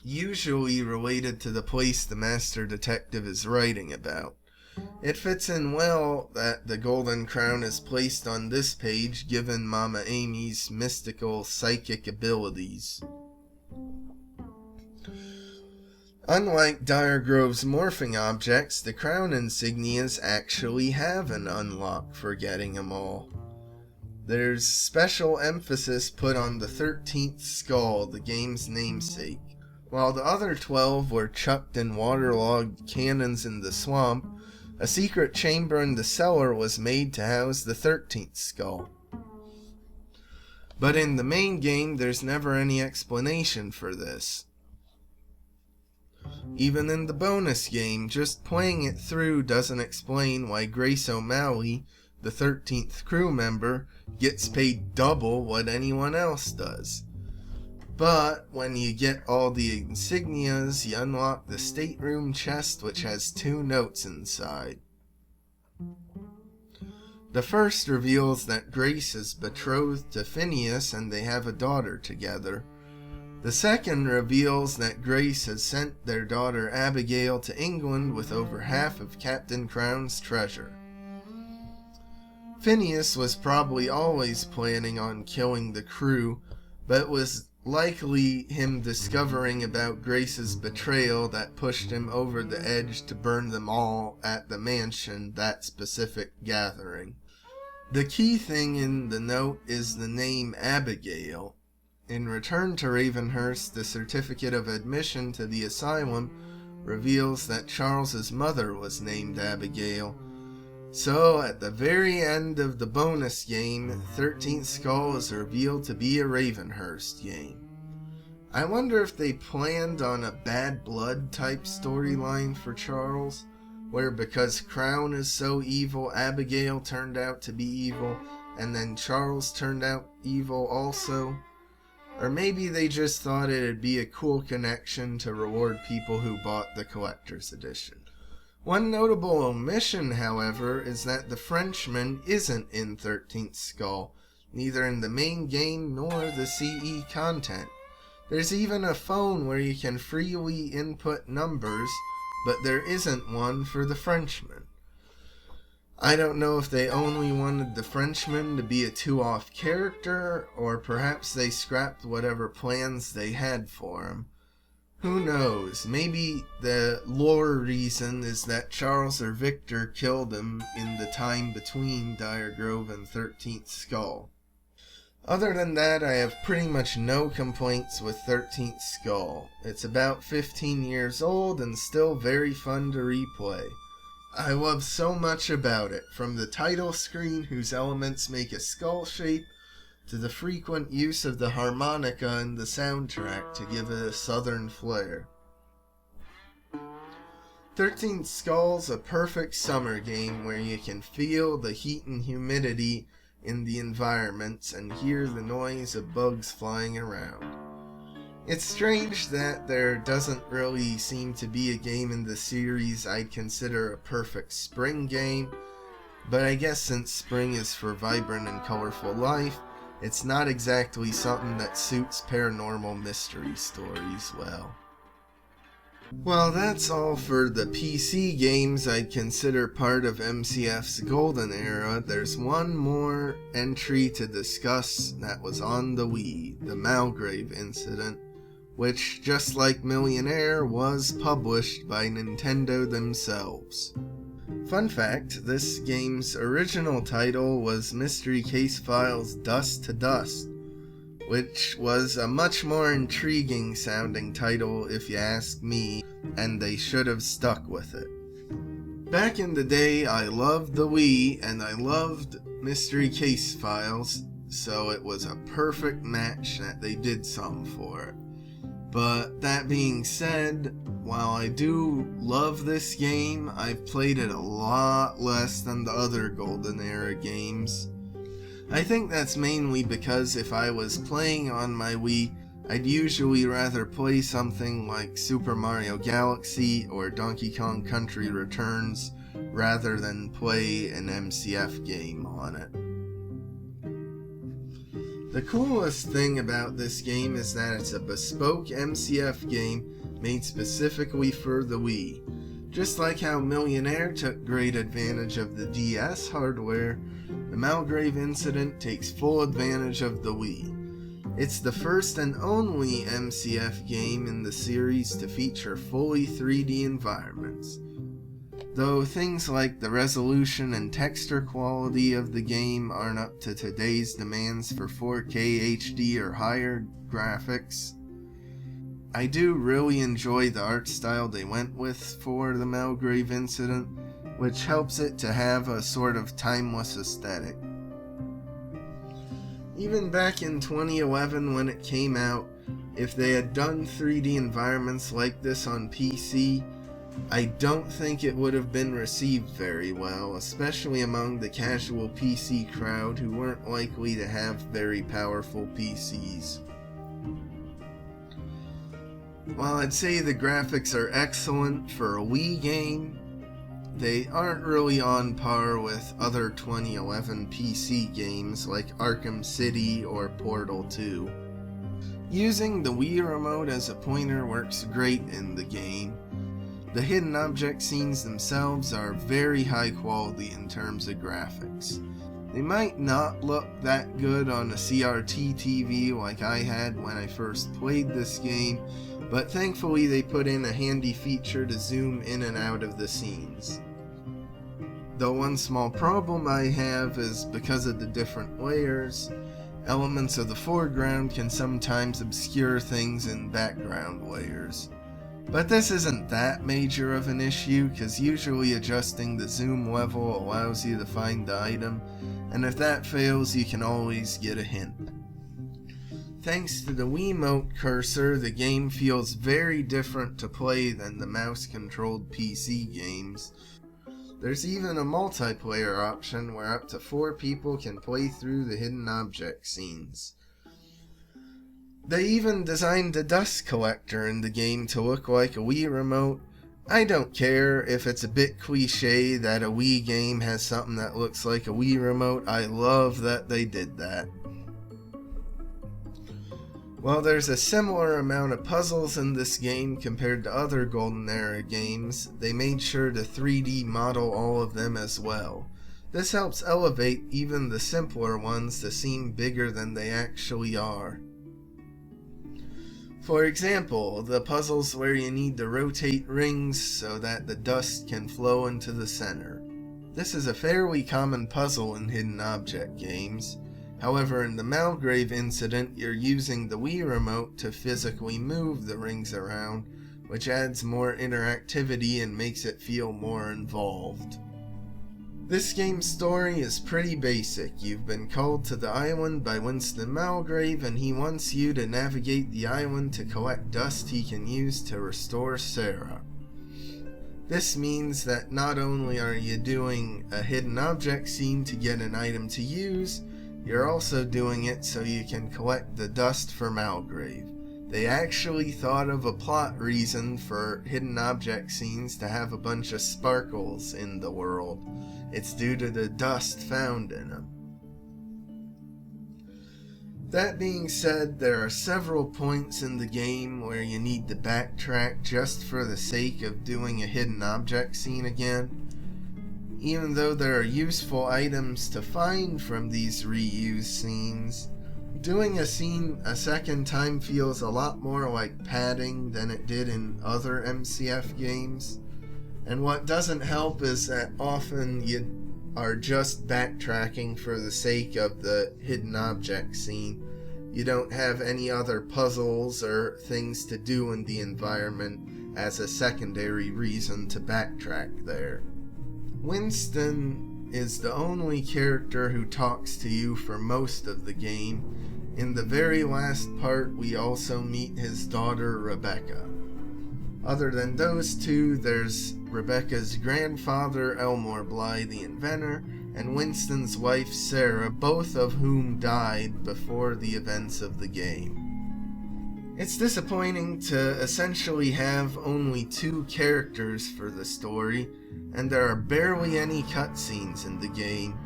usually related to the place the master detective is writing about. It fits in well that the golden crown is placed on this page given Mama Amy's mystical psychic abilities. Unlike Diregrove's morphing objects, the crown insignias actually have an unlock for getting them all. There's special emphasis put on the 13th skull, the game's namesake. While the other 12 were chucked in waterlogged cannons in the swamp, a secret chamber in the cellar was made to house the 13th skull. But in the main game, there's never any explanation for this. Even in the bonus game, just playing it through doesn't explain why Grace O'Malley, the 13th crew member, gets paid double what anyone else does. But when you get all the insignias, you unlock the stateroom chest, which has 2 notes inside. The first reveals that Grace is betrothed to Phineas and they have a daughter together. The second reveals that Grace has sent their daughter Abigail to England with over half of Captain Crown's treasure. Phineas was probably always planning on killing the crew, but it was likely him discovering about Grace's betrayal that pushed him over the edge to burn them all at the mansion that specific gathering. The key thing in the note is the name Abigail. In Return to Ravenhearst, the certificate of admission to the asylum reveals that Charles's mother was named Abigail. So, at the very end of the bonus game, 13th Skull is revealed to be a Ravenhearst game. I wonder if they planned on a Bad Blood type storyline for Charles, where because Crown is so evil, Abigail turned out to be evil, and then Charles turned out evil also. Or maybe they just thought it'd be a cool connection to reward people who bought the collector's edition. One notable omission, however, is that the Frenchman isn't in 13th Skull, neither in the main game nor the CE content. There's even a phone where you can freely input numbers, but there isn't one for the Frenchman. I don't know if they only wanted the Frenchman to be a 2-off character, or perhaps they scrapped whatever plans they had for him. Who knows? Maybe the lore reason is that Charles or Victor killed him in the time between Diregrove and 13th Skull. Other than that, I have pretty much no complaints with 13th Skull. It's about 15 years old and still very fun to replay. I love so much about it, from the title screen whose elements make a skull shape, to the frequent use of the harmonica in the soundtrack to give it a southern flair. 13th Skull's a perfect summer game where you can feel the heat and humidity in the environments and hear the noise of bugs flying around. It's strange that there doesn't really seem to be a game in the series I'd consider a perfect spring game, but I guess since spring is for vibrant and colorful life, it's not exactly something that suits paranormal mystery stories well. Well, that's all for the PC games I'd consider part of MCF's Golden Era. There's one more entry to discuss that was on the Wii, the Malgrave Incident, which, just like Millionaire, was published by Nintendo themselves. Fun fact, this game's original title was Mystery Case Files Dust to Dust, which was a much more intriguing sounding title if you ask me, and they should have stuck with it. Back in the day, I loved the Wii, and I loved Mystery Case Files, so it was a perfect match that they did something for it. But that being said, while I do love this game, I've played it a lot less than the other Golden Era games. I think that's mainly because if I was playing on my Wii, I'd usually rather play something like Super Mario Galaxy or Donkey Kong Country Returns rather than play an MCF game on it. The coolest thing about this game is that it's a bespoke MCF game made specifically for the Wii. Just like how Millionaire took great advantage of the DS hardware, the Malgrave Incident takes full advantage of the Wii. It's the first and only MCF game in the series to feature fully 3D environments. Though things like the resolution and texture quality of the game aren't up to today's demands for 4K HD or higher graphics, I do really enjoy the art style they went with for the Malgrave Incident, which helps it to have a sort of timeless aesthetic. Even back in 2011 when it came out, if they had done 3D environments like this on PC, I don't think it would have been received very well, especially among the casual PC crowd who weren't likely to have very powerful PCs. While I'd say the graphics are excellent for a Wii game, they aren't really on par with other 2011 PC games like Arkham City or Portal 2. Using the Wii remote as a pointer works great in the game. The hidden object scenes themselves are very high quality in terms of graphics. They might not look that good on a CRT TV like I had when I first played this game, but thankfully they put in a handy feature to zoom in and out of the scenes. Though one small problem I have is because of the different layers, elements of the foreground can sometimes obscure things in background layers. But this isn't that major of an issue, because usually adjusting the zoom level allows you to find the item, and if that fails you can always get a hint. Thanks to the Wiimote cursor, the game feels very different to play than the mouse-controlled PC games. There's even a multiplayer option where up to 4 people can play through the hidden object scenes. They even designed a dust collector in the game to look like a Wii remote. I don't care if it's a bit cliche that a Wii game has something that looks like a Wii remote. I love that they did that. While there's a similar amount of puzzles in this game compared to other Golden Era games, they made sure to 3D model all of them as well. This helps elevate even the simpler ones to seem bigger than they actually are. For example, the puzzles where you need to rotate rings so that the dust can flow into the center. This is a fairly common puzzle in hidden object games. However, in the Malgrave Incident, you're using the Wii remote to physically move the rings around, which adds more interactivity and makes it feel more involved. This game's story is pretty basic. You've been called to the island by Winston Malgrave, and he wants you to navigate the island to collect dust he can use to restore Sarah. This means that not only are you doing a hidden object scene to get an item to use, you're also doing it so you can collect the dust for Malgrave. They actually thought of a plot reason for hidden object scenes to have a bunch of sparkles in the world. It's due to the dust found in them. That being said, there are several points in the game where you need to backtrack just for the sake of doing a hidden object scene again. Even though there are useful items to find from these reused scenes, doing a scene a second time feels a lot more like padding than it did in other MCF games. And what doesn't help is that often you are just backtracking for the sake of the hidden object scene. You don't have any other puzzles or things to do in the environment as a secondary reason to backtrack there. Winston is the only character who talks to you for most of the game. In the very last part, we also meet his daughter, Rebecca. Other than those two, there's Rebecca's grandfather, Elmore Bly the inventor, and Winston's wife, Sarah, both of whom died before the events of the game. It's disappointing to essentially have only 2 characters for the story, and there are barely any cutscenes in the game.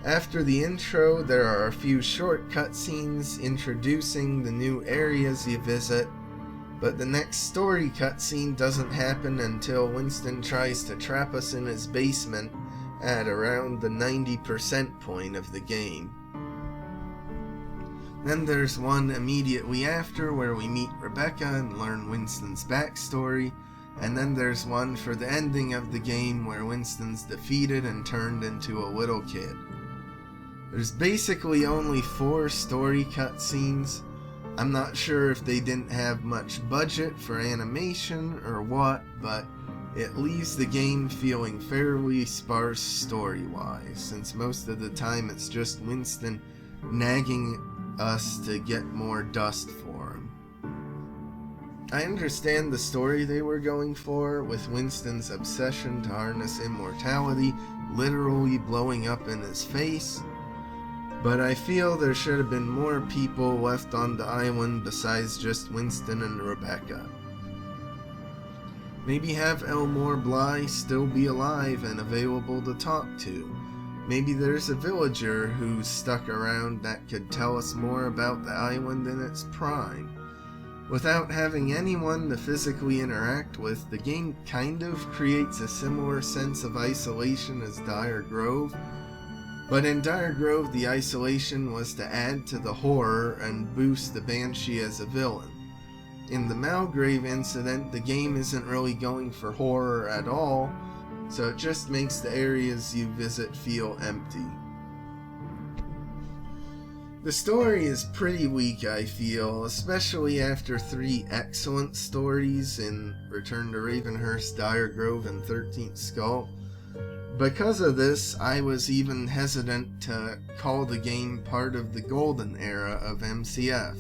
After the intro, there are a few short cutscenes introducing the new areas you visit, but the next story cutscene doesn't happen until Winston tries to trap us in his basement at around the 90% point of the game. Then there's one immediately after where we meet Rebecca and learn Winston's backstory, and then there's one for the ending of the game where Winston's defeated and turned into a little kid. There's basically only 4 story cutscenes. I'm not sure if they didn't have much budget for animation or what, but it leaves the game feeling fairly sparse story-wise, since most of the time it's just Winston nagging us to get more dust for him. I understand the story they were going for, with Winston's obsession to harness immortality literally blowing up in his face, but I feel there should have been more people left on the island besides just Winston and Rebecca. Maybe have Elmore Bly still be alive and available to talk to. Maybe there's a villager who's stuck around that could tell us more about the island in its prime. Without having anyone to physically interact with, the game kind of creates a similar sense of isolation as Dire Grove, but in Dire Grove the isolation was to add to the horror and boost the Banshee as a villain. In the Malgrave Incident, the game isn't really going for horror at all, so it just makes the areas you visit feel empty. The story is pretty weak, I feel, especially after 3 excellent stories in Return to Ravenhearst, Dire Grove, and 13th Skull. Because of this, I was even hesitant to call the game part of the Golden Era of MCF.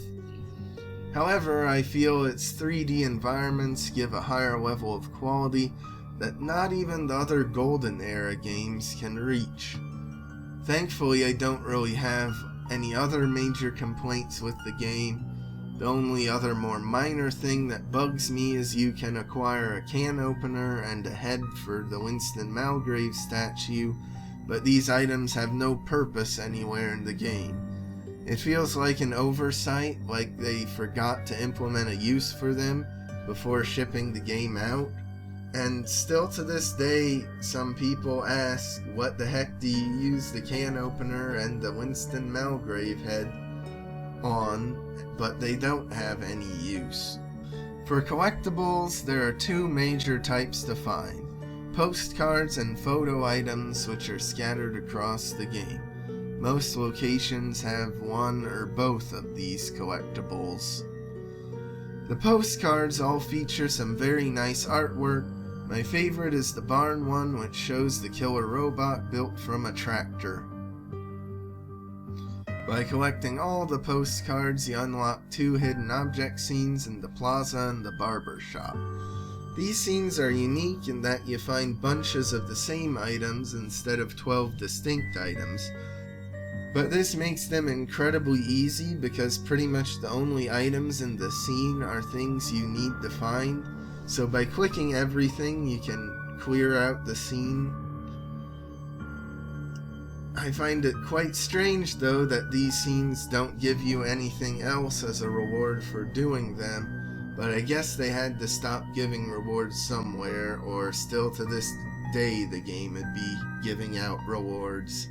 However, I feel its 3D environments give a higher level of quality that not even the other Golden Era games can reach. Thankfully, I don't really have any other major complaints with the game. The only other more minor thing that bugs me is you can acquire a can opener and a head for the Winston Malgrave statue, but these items have no purpose anywhere in the game. It feels like an oversight, like they forgot to implement a use for them before shipping the game out. And still to this day, some people ask, what the heck do you use the can opener and the Winston Malgrave head on, but they don't have any use. For collectibles, there are 2 major types to find: postcards and photo items, which are scattered across the game. Most locations have one or both of these collectibles. The postcards all feature some very nice artwork. My favorite is the barn one, which shows the killer robot built from a tractor. By collecting all the postcards, you unlock 2 hidden object scenes in the plaza and the barber shop. These scenes are unique in that you find bunches of the same items instead of 12 distinct items, but this makes them incredibly easy because pretty much the only items in the scene are things you need to find. So by clicking everything, you can clear out the scene. I find it quite strange, though, that these scenes don't give you anything else as a reward for doing them, but I guess they had to stop giving rewards somewhere, or still to this day the game would be giving out rewards.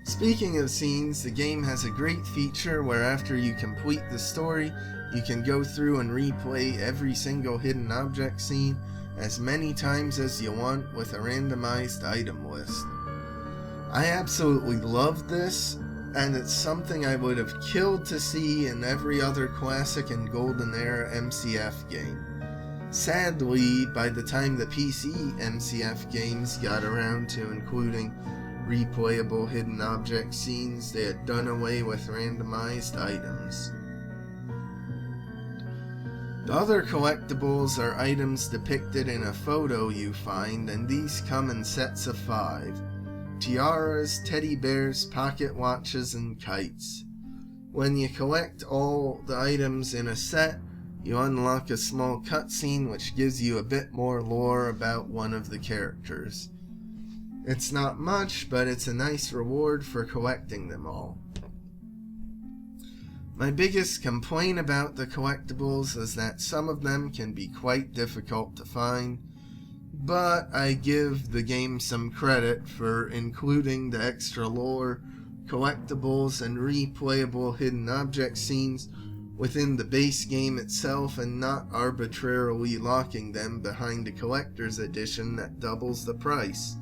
Speaking of scenes, the game has a great feature where after you complete the story, you can go through and replay every single hidden object scene as many times as you want with a randomized item list. I absolutely love this, and it's something I would have killed to see in every other classic and Golden Era MCF game. Sadly, by the time the PC MCF games got around to including replayable hidden object scenes, they had done away with randomized items. The other collectibles are items depicted in a photo you find, and these come in sets of 5. Tiaras, teddy bears, pocket watches, and kites. When you collect all the items in a set, you unlock a small cutscene which gives you a bit more lore about one of the characters. It's not much, but it's a nice reward for collecting them all. My biggest complaint about the collectibles is that some of them can be quite difficult to find, but I give the game some credit for including the extra lore, collectibles, and replayable hidden object scenes within the base game itself and not arbitrarily locking them behind a collector's edition that doubles the price.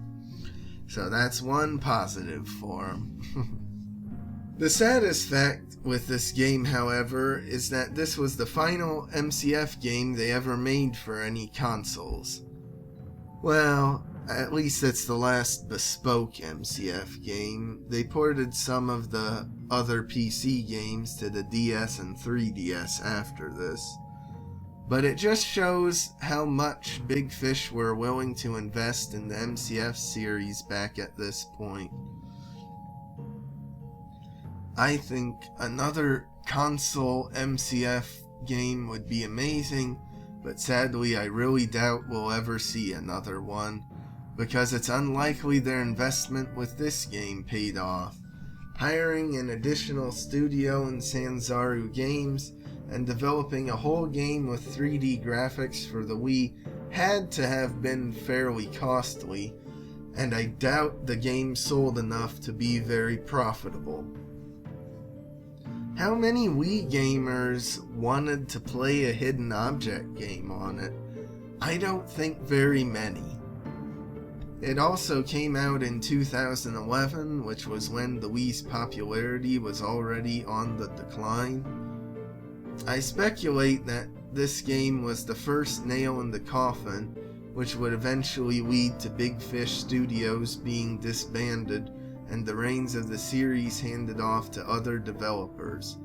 So that's one positive for them. The saddest fact with this game, however, is that this was the final MCF game they ever made for any consoles. Well, at least it's the last bespoke MCF game. They ported some of the other PC games to the DS and 3DS after this. But it just shows how much Big Fish were willing to invest in the MCF series back at this point. I think another console MCF game would be amazing, but sadly I really doubt we'll ever see another one, because it's unlikely their investment with this game paid off. Hiring an additional studio in Sanzaru Games and developing a whole game with 3D graphics for the Wii had to have been fairly costly, and I doubt the game sold enough to be very profitable. How many Wii gamers wanted to play a hidden object game on it? I don't think very many. It also came out in 2011, which was when the Wii's popularity was already on the decline. I speculate that this game was the first nail in the coffin, which would eventually lead to Big Fish Studios being disbanded and the reins of the series handed off to other developers.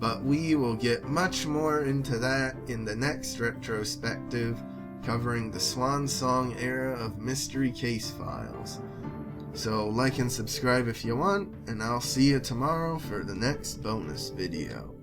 But we will get much more into that in the next retrospective, covering the Swan Song era of Mystery Case Files. So like and subscribe if you want, and I'll see you tomorrow for the next bonus video.